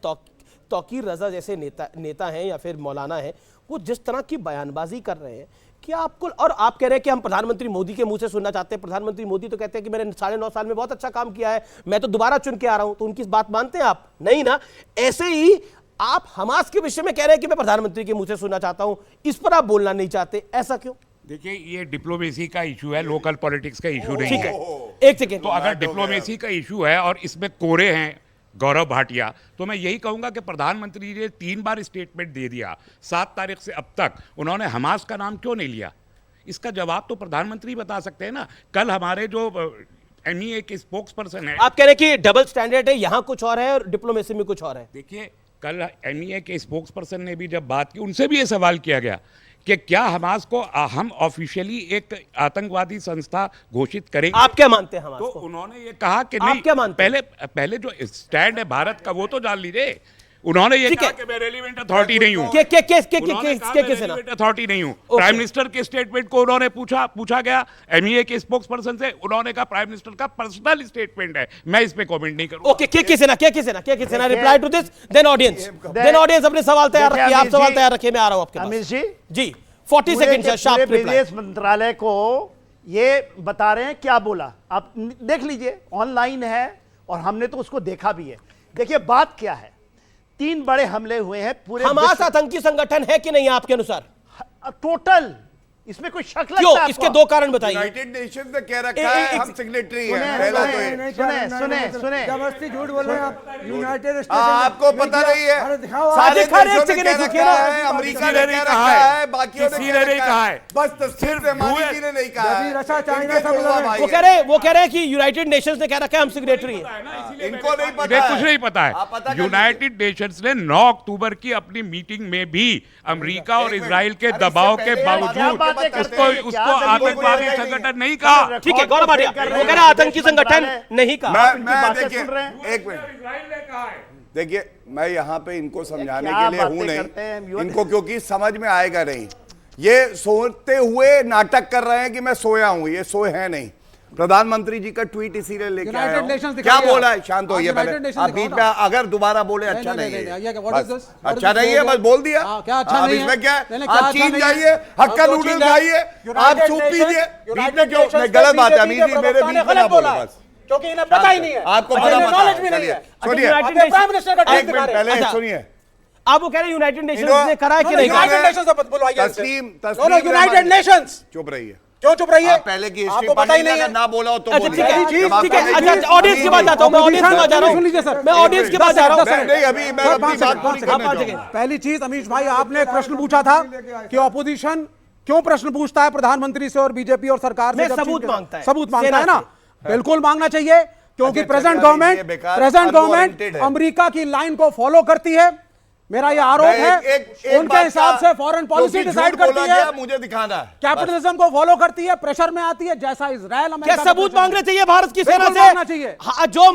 [SPEAKER 1] तौकीर रजा जैसे नेता हैं या फिर मौलाना हैं, वो जिस तरह की बयानबाजी कर रहे हैं, क्या आपको, और आप कह रहे हैं कि हम प्रधानमंत्री मोदी के मुंह से सुनना चाहते हैं। प्रधानमंत्री मोदी तो कहते हैं कि मैंने 9.5 साल में बहुत अच्छा काम किया है, मैं तो दोबारा चुन के आ रहा हूं, तो उनकी बात मानते हैं आप? नहीं ना। ऐसे ही आप हमास के विषय में कह रहे हैं कि मैं प्रधानमंत्री के मुंह से सुनना चाहता हूं, इस पर आप बोलना नहीं चाहते, ऐसा क्यों?
[SPEAKER 4] देखिए, ये डिप्लोमेसी का इशू है, लोकल पॉलिटिक्स का इशू नहीं है।
[SPEAKER 1] एक सेकेंड,
[SPEAKER 4] तो अगर डिप्लोमेसी का इशू है और इसमें कोरे हैं गौरव भाटिया, तो मैं यही कहूंगा कि प्रधानमंत्री ने 3 बार स्टेटमेंट दे दिया, 7 तारीख से अब तक उन्होंने हमास का नाम क्यों नहीं लिया? इसका जवाब तो प्रधानमंत्री बता सकते हैं ना। कल हमारे जो MEA के स्पोक्स पर्सन है,
[SPEAKER 1] आप कह रहे हैं कि डबल स्टैंडर्ड है, यहां कुछ और है और डिप्लोमेसी में कुछ और है।
[SPEAKER 4] देखिए, कल MEA के स्पोक्स पर्सन ने भी जब बात की, उनसे भी ये सवाल किया गया कि क्या हमास को हम ऑफिशियली एक आतंकवादी संस्था घोषित करेंगे?
[SPEAKER 1] आप क्या मानते हैं हमास
[SPEAKER 4] तो
[SPEAKER 1] को?
[SPEAKER 4] उन्होंने ये कहा कि नहीं,
[SPEAKER 1] क्या मानते
[SPEAKER 4] पहले जो स्टैंड है भारत का वो तो जान लीजिए। उन्होंने ये कहा कि मैं रेलिवेंट अथॉरिटी नहीं हूं, अथॉरिटी नहीं हूं। प्राइम मिनिस्टर के स्टेटमेंट को उन्होंने पूछा गया MEA के स्पोक्स पर्सन से, उन्होंने कहा प्राइम मिनिस्टर का पर्सनल स्टेटमेंट है, मैं इस पे कमेंट नहीं करूंगा।
[SPEAKER 1] ओके, के सेना reply to this, then audience अपने सवाल तैयार रखिए, आप सवाल तैयार रखिए, मैं आ रहा हूं आपके पास। जी 40 सेकंड शार्प रिप्लाई।
[SPEAKER 5] विदेश मंत्रालय को ये बता रहे हैं क्या बोला, आप देख लीजिए, ऑनलाइन है और हमने तो उसको देखा भी है। देखिए बात क्या है, 3 बड़े हमले हुए हैं पूरे।
[SPEAKER 1] हमास आतंकी संगठन है कि नहीं है आपके अनुसार?
[SPEAKER 5] टोटल, इसमें कोई शक लगता
[SPEAKER 1] क्यों?
[SPEAKER 5] है?
[SPEAKER 1] इसके 2 कारण बताइए।
[SPEAKER 3] यूनाइटेड नेशंस ने कह रखा है हम सिग्नेटरी हैं। पहला तो ये
[SPEAKER 5] सुने
[SPEAKER 6] जबरदस्ती झूठ बोल रहे हैं आप। यूनाइटेड स्टेट्स
[SPEAKER 3] आपको पता नहीं है, सारे देशों ने कह रखा है, अमेरिका ने कह रखा है, बाकी
[SPEAKER 4] किसी ने नहीं कहा है,
[SPEAKER 3] बस सिर्फ मानी जी ने नहीं कहा है।
[SPEAKER 1] वो कह रहे हैं कि यूनाइटेड नेशंस ने कह रखा है हम सिग्नेटरी हैं।
[SPEAKER 3] इनको नहीं पता,
[SPEAKER 4] कुछ नहीं पता है। यूनाइटेड नेशंस ने 9 अक्टूबर की अपनी मीटिंग में भी अमेरिका और इजराइल के दबाव के बावजूद उसको आतंकवादी संगठन नहीं कहा।
[SPEAKER 1] ठीक है, गौरव भाटिया वो कह रहा आतंकी संगठन नहीं कहा।
[SPEAKER 3] मैं देखिए, एक मिनट देखिए, मैं यहाँ पे इनको समझाने के लिए हूं नहीं, इनको क्योंकि समझ में आएगा नहीं। ये सोते हुए नाटक कर रहे हैं कि मैं सोया हूं, ये सोए हैं नहीं। प्रधानमंत्री जी का ट्वीट इसीलिए लेके आया हूं। क्या बोला है? शांत होइए पहले, आप बीच में अगर दोबारा बोले अच्छा नहीं है, अच्छा नहीं है, बस बोल दिया। आप इसमें क्या है, आप चीन जाइए, हक्का नूडल्स खाइए, आप सूप पीजिए, बीच में क्यों? गलत बात है अमीर जी, मेरे बीच में ना बोले बस,
[SPEAKER 5] क्योंकि इन्हें पता ही नहीं है,
[SPEAKER 3] आपको पता चलिए सुनिए, एक मिनट पहले सुनिए।
[SPEAKER 1] आप वो कह रहे हैं यूनाइटेड नेशंस ने करा है कि नहीं?
[SPEAKER 3] यूनाइटेड नेशंस चुप रही है।
[SPEAKER 5] क्यों चुप रही है?
[SPEAKER 3] पहले की हिस्ट्री पता ही नहीं है, ना बोला हो तो
[SPEAKER 1] अच्छा ठीक है, अच्छा ऑडियंस की बात जाता हूं, मैं ऑडियंस की बात जा रहा हूं, मैं ऑडियंस की बात जा रहा हूं।
[SPEAKER 3] नहीं, अभी मैं अपनी बात पूरी करना चाहूंगा।
[SPEAKER 2] पहली चीज, अमीश भाई आपने एक प्रश्न पूछा था कि ऑपोजिशन क्यों प्रश्न पूछता है प्रधानमंत्री से और बीजेपी और सरकार से?
[SPEAKER 1] सबूत मांगता
[SPEAKER 2] है ना, बिल्कुल मांगना चाहिए, क्योंकि प्रेजेंट गवर्नमेंट अमेरिका की लाइन को फॉलो करती है। मेरा ये आरोप है, उनके हिसाब से फॉरेन पॉलिसी डिसाइड करती है,
[SPEAKER 3] मुझे दिखाना है,
[SPEAKER 2] कैपिटलिज्म को फॉलो करती है, प्रेशर में आती है, जैसा इजराइल
[SPEAKER 1] क्या सबूत मांगने चाहिए भारत की सेना से? जो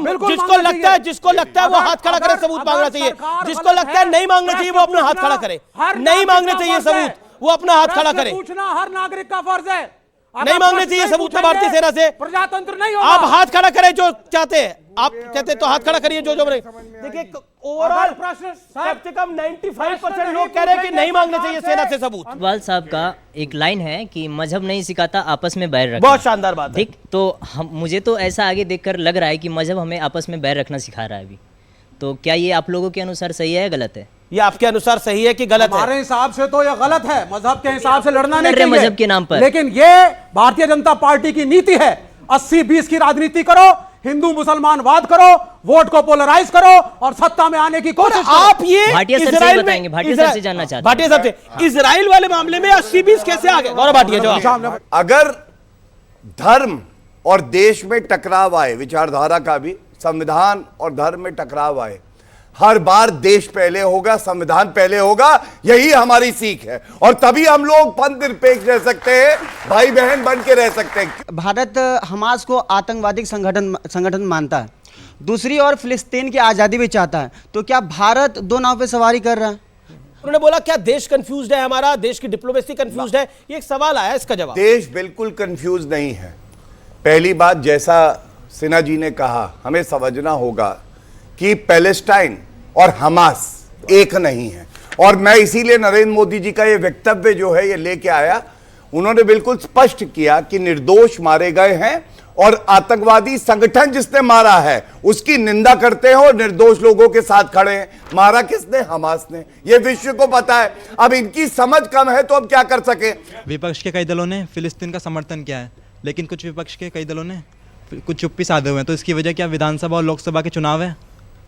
[SPEAKER 1] जिसको लगता है वो हाथ खड़ा करे, सबूत मांगना चाहिए। जिसको लगता है नहीं मांगना चाहिए वो अपना हाथ खड़ा करे, नहीं मांगने चाहिए सबूत, वो अपना हाथ खड़ा करे।
[SPEAKER 2] पूछना हर नागरिक का फर्ज है।
[SPEAKER 1] नहीं मांगने चाहिए सबूत भारतीय सेना से,
[SPEAKER 2] प्रजातंत्र नहीं होगा।
[SPEAKER 1] आप हाथ खड़ा करें जो चाहते हैं, आप कहते तो हाथ खड़ा करिए जो देखिए ओवरऑल कम से कम 95% लोग कह रहे हैं कि नहीं मांगने चाहिए सेना से सबूत।
[SPEAKER 18] इकबाल साहब का एक लाइन है कि मजहब नहीं सिखाता आपस में बैर रखना।
[SPEAKER 1] बहुत शानदार बात है।
[SPEAKER 18] ठीक, तो मुझे तो ऐसा आगे देखकर लग रहा है कि मजहब हमें आपस में बैर रखना सिखा रहा है अभी। तो क्या ये आप लोगों के अनुसार सही है या गलत है?
[SPEAKER 1] ये आपके अनुसार सही है कि गलत है?
[SPEAKER 2] हमारे हिसाब से तो ये गलत है। मजहब के हिसाब से लड़ना नहीं चाहिए
[SPEAKER 18] मजहब के नाम पर।
[SPEAKER 2] लेकिन ये भारतीय जनता पार्टी की नीति है। 80-20 की राजनीति करो, हिंदू मुसलमान वाद करो, वोट को पोलराइज करो और सत्ता में आने की कोशिश करो।
[SPEAKER 1] आप ये
[SPEAKER 18] भाटिया सर से बताएंगे, भाटिया सर से जानना चाहते हैं।
[SPEAKER 1] भाटिया सर से इजराइल वाले मामले में 80-20 कैसे आ गए? गौरव भाटिया जवाब।
[SPEAKER 3] अगर धर्म और देश में टकराव आए, विचारधारा का भी, संविधान और धर्म में टकराव आए, हर बार देश पहले होगा, संविधान पहले होगा, यही हमारी सीख है। और तभी हम लोग पंथ निरपेक्ष रह सकते हैं, भाई बहन बन के रह सकते हैं।
[SPEAKER 19] भारत हमास को आतंकवादी संगठन मानता है, दूसरी ओर फिलिस्तीन की आज़ादी भी चाहता है। तो क्या भारत दो नाव पे सवारी कर रहा है?
[SPEAKER 1] उन्होंने बोला क्या देश कंफ्यूज्ड है, हमारा देश की डिप्लोमेसी कंफ्यूज्ड है? ये एक सवाल आया, इसका जवाब।
[SPEAKER 3] देश बिल्कुल कंफ्यूज नहीं है। पहली बात, जैसा सिन्हा जी ने कहा, हमें समझना होगा कि पैलेस्टाइन और हमास एक नहीं है। और मैं इसीलिए नरेंद्र मोदी जी का ये वक्तव्य जो है ये लेके आया। उन्होंने बिल्कुल स्पष्ट किया कि निर्दोष मारे गए हैं और आतंकवादी संगठन जिसने मारा है उसकी निंदा करते हैं और निर्दोष लोगों के साथ खड़े हैं। मारा किसने? हमास ने। ये विश्व को पता है। अब इनकी समझ कम है तो अब क्या कर सके।
[SPEAKER 20] विपक्ष के कई दलों ने फिलिस्तीन का समर्थन किया है, लेकिन कुछ विपक्ष के कई दलों ने कुछ चुप्पी साधे हुए हैं। तो इसकी वजह क्या विधानसभा और लोकसभा के चुनाव है?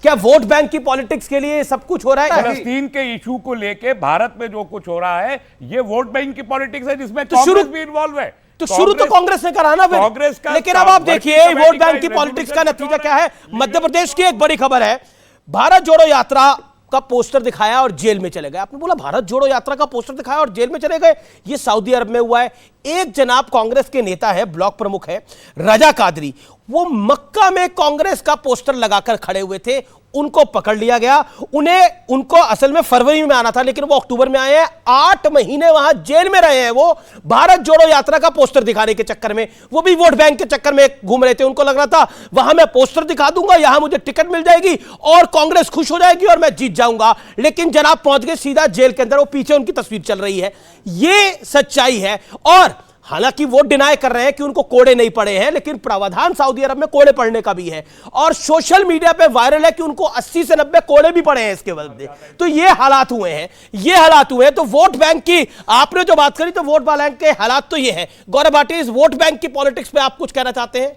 [SPEAKER 1] क्या वोट बैंक की पॉलिटिक्स के लिए सब कुछ हो रहा है?
[SPEAKER 4] फलस्तीन के इशू को लेके भारत में जो कुछ हो रहा है ये वोट बैंक की पॉलिटिक्स है, जिसमें
[SPEAKER 1] तो
[SPEAKER 4] कांग्रेस भी इन्वॉल्व है।
[SPEAKER 1] तो शुरू तो कांग्रेस ने करा ना,
[SPEAKER 4] कांग्रेस का।
[SPEAKER 1] लेकिन अब आप देखिए वोट बैंक की पॉलिटिक्स का नतीजा क्या है। मध्य प्रदेश की एक बड़ी खबर है, भारत जोड़ो यात्रा का पोस्टर दिखाया और जेल में चले गए। आपने बोला भारत जोड़ो यात्रा का पोस्टर दिखाया और जेल में चले गए, ये सऊदी अरब में हुआ है। एक जनाब कांग्रेस के नेता है, ब्लॉक प्रमुख है रजा कादरी, वो मक्का में कांग्रेस का पोस्टर लगाकर खड़े हुए थे, उनको पकड़ लिया गया। उनको असल में फरवरी में आना था, लेकिन वो अक्टूबर में आए हैं। 8 महीने वहां जेल में रहे हैं वो, भारत जोड़ो यात्रा का पोस्टर दिखाने के चक्कर में। वो भी वोट बैंक के चक्कर में घूम रहे थे। उनको लग रहा था वहां मैं पोस्टर दिखा दूंगा, यहां मुझे टिकट मिल जाएगी और कांग्रेस खुश हो जाएगी और मैं जीत जाऊंगा। लेकिन जनाब पहुंच गए सीधा जेल के अंदर। वो पीछे उनकी तस्वीर चल रही है। ये सच्चाई है। और हालांकि वो डिनाई कर रहे हैं कि उनको कोड़े नहीं पड़े हैं, लेकिन प्रावधान सऊदी अरब में कोड़े पड़ने का भी है। और सोशल मीडिया पे वायरल है कि उनको 80 से 90 कोड़े भी पड़े हैं इसके बदले। तो ये हालात हुए हैं। तो वोट बैंक की आपने जो बात करी, तो वोट बैंक के हालात तो ये है। गौरव भाटिया, इस वोट बैंक की पॉलिटिक्स पे आप कुछ कहना चाहते हैं?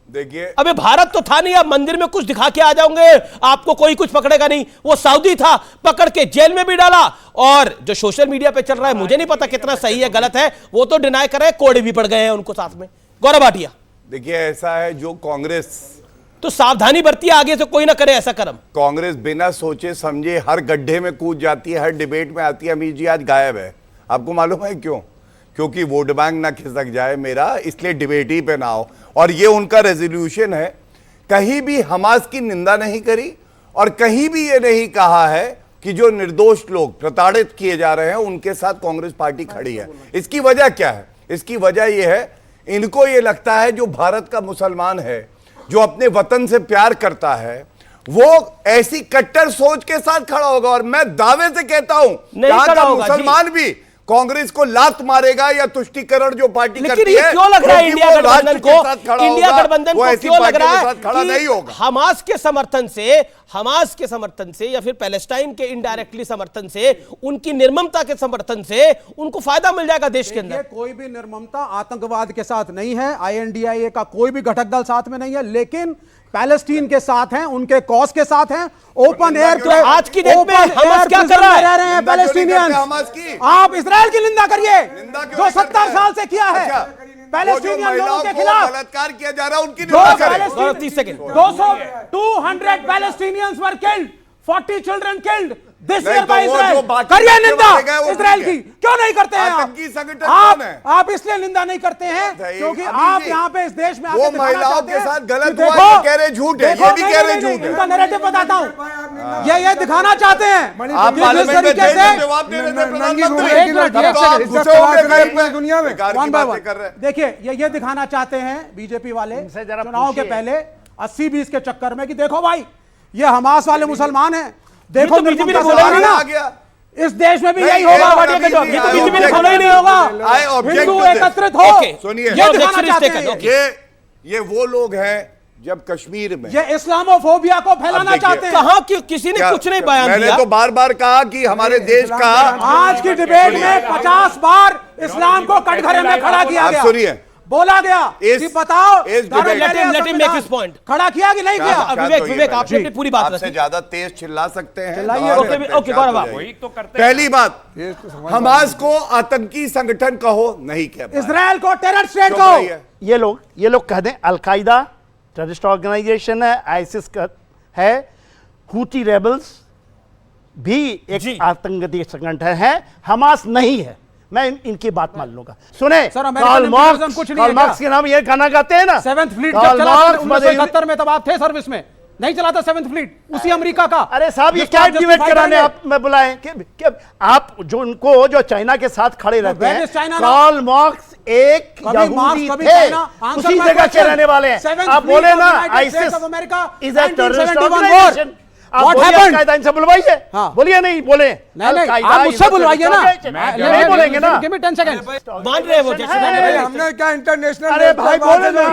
[SPEAKER 3] देखिए,
[SPEAKER 1] अबे भारत तो था नहीं, आप मंदिर में कुछ दिखा के आ जाओगे, आपको कोई कुछ पकड़ेगा नहीं। वो सऊदी था, पकड़ के जेल में भी डाला। और जो सोशल मीडिया पे चल रहा है, मुझे नहीं पता कितना सही है गलत है, वो तो डिनाई कर रहे हैं, कोड़े भी पड़ गए हैं उनको साथ में। गौरव भाटिया,
[SPEAKER 3] देखिए ऐसा है, जो कांग्रेस
[SPEAKER 1] तो सावधानी बरती, आगे से कोई ना करे ऐसा कर्म।
[SPEAKER 3] कांग्रेस बिना सोचे समझे हर गड्ढे में कूद जाती है, हर डिबेट में आती है। अमीर जी आज गायब है, आपको मालूम है क्यों? क्योंकि वोट बैंक ना खिसक जाए मेरा, इसलिए डिबेट ही पे ना हो। और ये उनका रेजोल्यूशन है। कहीं भी हमास की निंदा नहीं करी और कहीं भी ये नहीं कहा है कि जो निर्दोष लोग प्रताड़ित किए जा रहे हैं उनके साथ कांग्रेस पार्टी खड़ी है। इसकी वजह क्या है? इसकी वजह यह है, इनको ये लगता है जो भारत का मुसलमान है, जो अपने वतन से प्यार करता है, वो ऐसी कट्टर सोच के साथ खड़ा होगा। और मैं दावे से कहता हूं, यहां का मुसलमान भी कांग्रेस को लात मारेगा या तुष्टीकरण जो पार्टी करती है।
[SPEAKER 1] क्यों लग रहा है इंडिया गठबंधन को, इंडिया गठबंधन को क्यों लग रहा है
[SPEAKER 3] खड़ा नहीं होगा?
[SPEAKER 1] हमास के समर्थन से या फिर पैलेस्टाइन के इनडायरेक्टली समर्थन से, उनकी निर्ममता के समर्थन से उनको फायदा मिल जाएगा देश के अंदर।
[SPEAKER 2] कोई भी निर्ममता आतंकवाद के साथ नहीं है, INDIA का कोई भी घटक दल साथ में नहीं है, लेकिन पैलेस्टीन के साथ हैं, उनके कॉज के साथ हैं। ओपन एयर
[SPEAKER 1] तो आज की डेट में हमास क्या कर रहा है?
[SPEAKER 2] रह रहे हैं पैलेस्टीनियंस। आप इजराइल की निंदा करिए जो 70 साल से किया है पैलेस्टीनियन लोगों के खिलाफ
[SPEAKER 3] बलात्कार किया जा रहा है, उनकी निंदा करें।
[SPEAKER 2] 200 Palestinians were killed, 40 children killed, this
[SPEAKER 3] नहीं
[SPEAKER 2] ईयर
[SPEAKER 3] तो
[SPEAKER 2] बाय
[SPEAKER 3] वो
[SPEAKER 2] इजराइल।
[SPEAKER 3] जो बाकी
[SPEAKER 2] करिए
[SPEAKER 3] करने
[SPEAKER 2] निंदा
[SPEAKER 3] वाले गए वो
[SPEAKER 2] इजराइल
[SPEAKER 3] ठीक है।
[SPEAKER 2] की, क्यों नहीं करते हैं
[SPEAKER 3] आतंकी संगठन कौन है?
[SPEAKER 2] आप इसलिए निंदा नहीं करते हैं क्योंकि आप यहाँ पे इस देश में
[SPEAKER 3] वो महिलाओं के साथ गलत हुआ, ये कह रहे झूठ है, ये भी कह रहे झूठ है।
[SPEAKER 2] इनका नैरेटिव बताता हूँ, ये दिखाना चाहते हैं
[SPEAKER 3] आप पार्लियामेंट में जवाब दे रहे थे प्रधानमंत्री,
[SPEAKER 2] दुनिया में वन बाय वन। देखिए ये दिखाना चाहते हैं बीजेपी वाले चुनाव के पहले 80-20 के चक्कर में कि देखो भाई ये हमास वाले मुसलमान हैं, देखो
[SPEAKER 1] बीजेपी ने बोला ही
[SPEAKER 2] ना इस देश में भी यही होगा, ये तो बीजेपी ने बोला ही नहीं होगा, हिंदू एकत्रित हो,
[SPEAKER 3] सुनिए
[SPEAKER 2] ये दिखाना चाहते हैं।
[SPEAKER 3] ये वो लोग हैं जब कश्मीर में
[SPEAKER 2] ये इस्लामोफोबिया को फैलाना चाहते हैं।
[SPEAKER 1] कहां किसी ने कुछ नहीं बयान दिया।
[SPEAKER 3] मैंने तो बार बार कहा कि हमारे देश का
[SPEAKER 2] आज की डिबेट में 50 बार इस्लाम को कटघरे में खड़ा किया गया,
[SPEAKER 3] सुनिए
[SPEAKER 2] बोला गया कि बताओ खड़ा किया कि नहीं किया।
[SPEAKER 1] विवेक आपने अपनी पूरी बात
[SPEAKER 3] से ज्यादा तेज चिल्ला सकते हैं।
[SPEAKER 1] ओके गौरव आप
[SPEAKER 4] वही तो करते।
[SPEAKER 3] पहली बात, हमास को आतंकी संगठन कहो, नहीं कह पाए।
[SPEAKER 2] इजराइल को टेरर स्टेट कहो।
[SPEAKER 5] ये लोग कह दें अलकायदा टेररिस्ट ऑर्गेनाइजेशन है, आईसिस है, हूती रेबल्स भी एक आतंकी संगठन है, हमास नहीं है। मैं इनकी बात मान लूंगा। सुने, कार्ल मार्क्स के नाम ये गाना गाते हैं ना,
[SPEAKER 2] 7th फ्लीट जब चला था 1971 में, तब आप थे सर्विस में, नहीं चला था 7th फ्लीट, उसी अमेरिका का।
[SPEAKER 5] अरे साहब ये क्या डिबेट कराने आप में बुलाए कि आप जो उनको जो चाइना के साथ खड़े रहते हैं, कार्ल मार्क्स एक यहूदी थे, उसी जगह के रहने वाले हैं। आप बोले ना ISIS is a terrorist organisation, आप कायदा इनसे बुलवाइए। बोलिए नहीं बोले,
[SPEAKER 2] आप मुझसे बुलवाइए ना,
[SPEAKER 5] नहीं बोलेंगे ना।
[SPEAKER 2] Give me 10 seconds.
[SPEAKER 1] मान रहे वो जैसे
[SPEAKER 6] हमने क्या इंटरनेशनल,
[SPEAKER 5] अरे भाई बोले ना,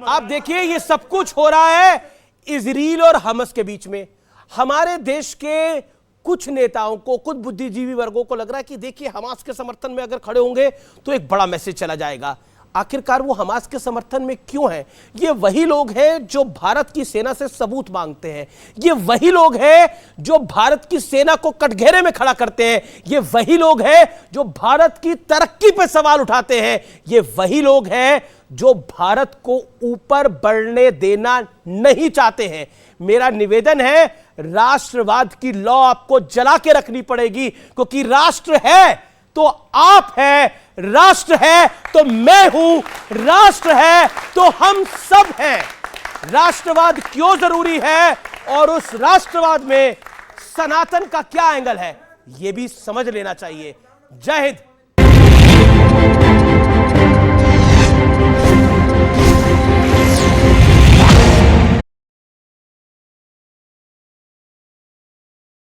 [SPEAKER 1] आप देखिए ये सब कुछ हो रहा है इजराइल और हमास के बीच में। हमारे देश के कुछ नेताओं को, कुछ बुद्धिजीवी वर्गों को लग रहा है कि देखिए हमास के समर्थन में अगर खड़े होंगे तो एक बड़ा मैसेज चला जाएगा। आखिरकार वो हमास के समर्थन में क्यों हैं? ये वही लोग हैं जो भारत की सेना से सबूत मांगते हैं, ये वही लोग हैं जो भारत की सेना को कटघरे में खड़ा करते हैं, ये वही लोग हैं जो भारत की तरक्की पे सवाल उठाते हैं, ये वही लोग हैं जो भारत को ऊपर बढ़ने देना नहीं चाहते हैं। मेरा निवेदन है, राष्ट्रवाद की लौ आपको जला के रखनी पड़ेगी, क्योंकि राष्ट्र है तो आप है, राष्ट्र है तो मैं हूं, राष्ट्र है तो हम सब हैं। राष्ट्रवाद क्यों जरूरी है और उस राष्ट्रवाद में सनातन का क्या एंगल है, यह भी समझ लेना चाहिए। जय हिंद।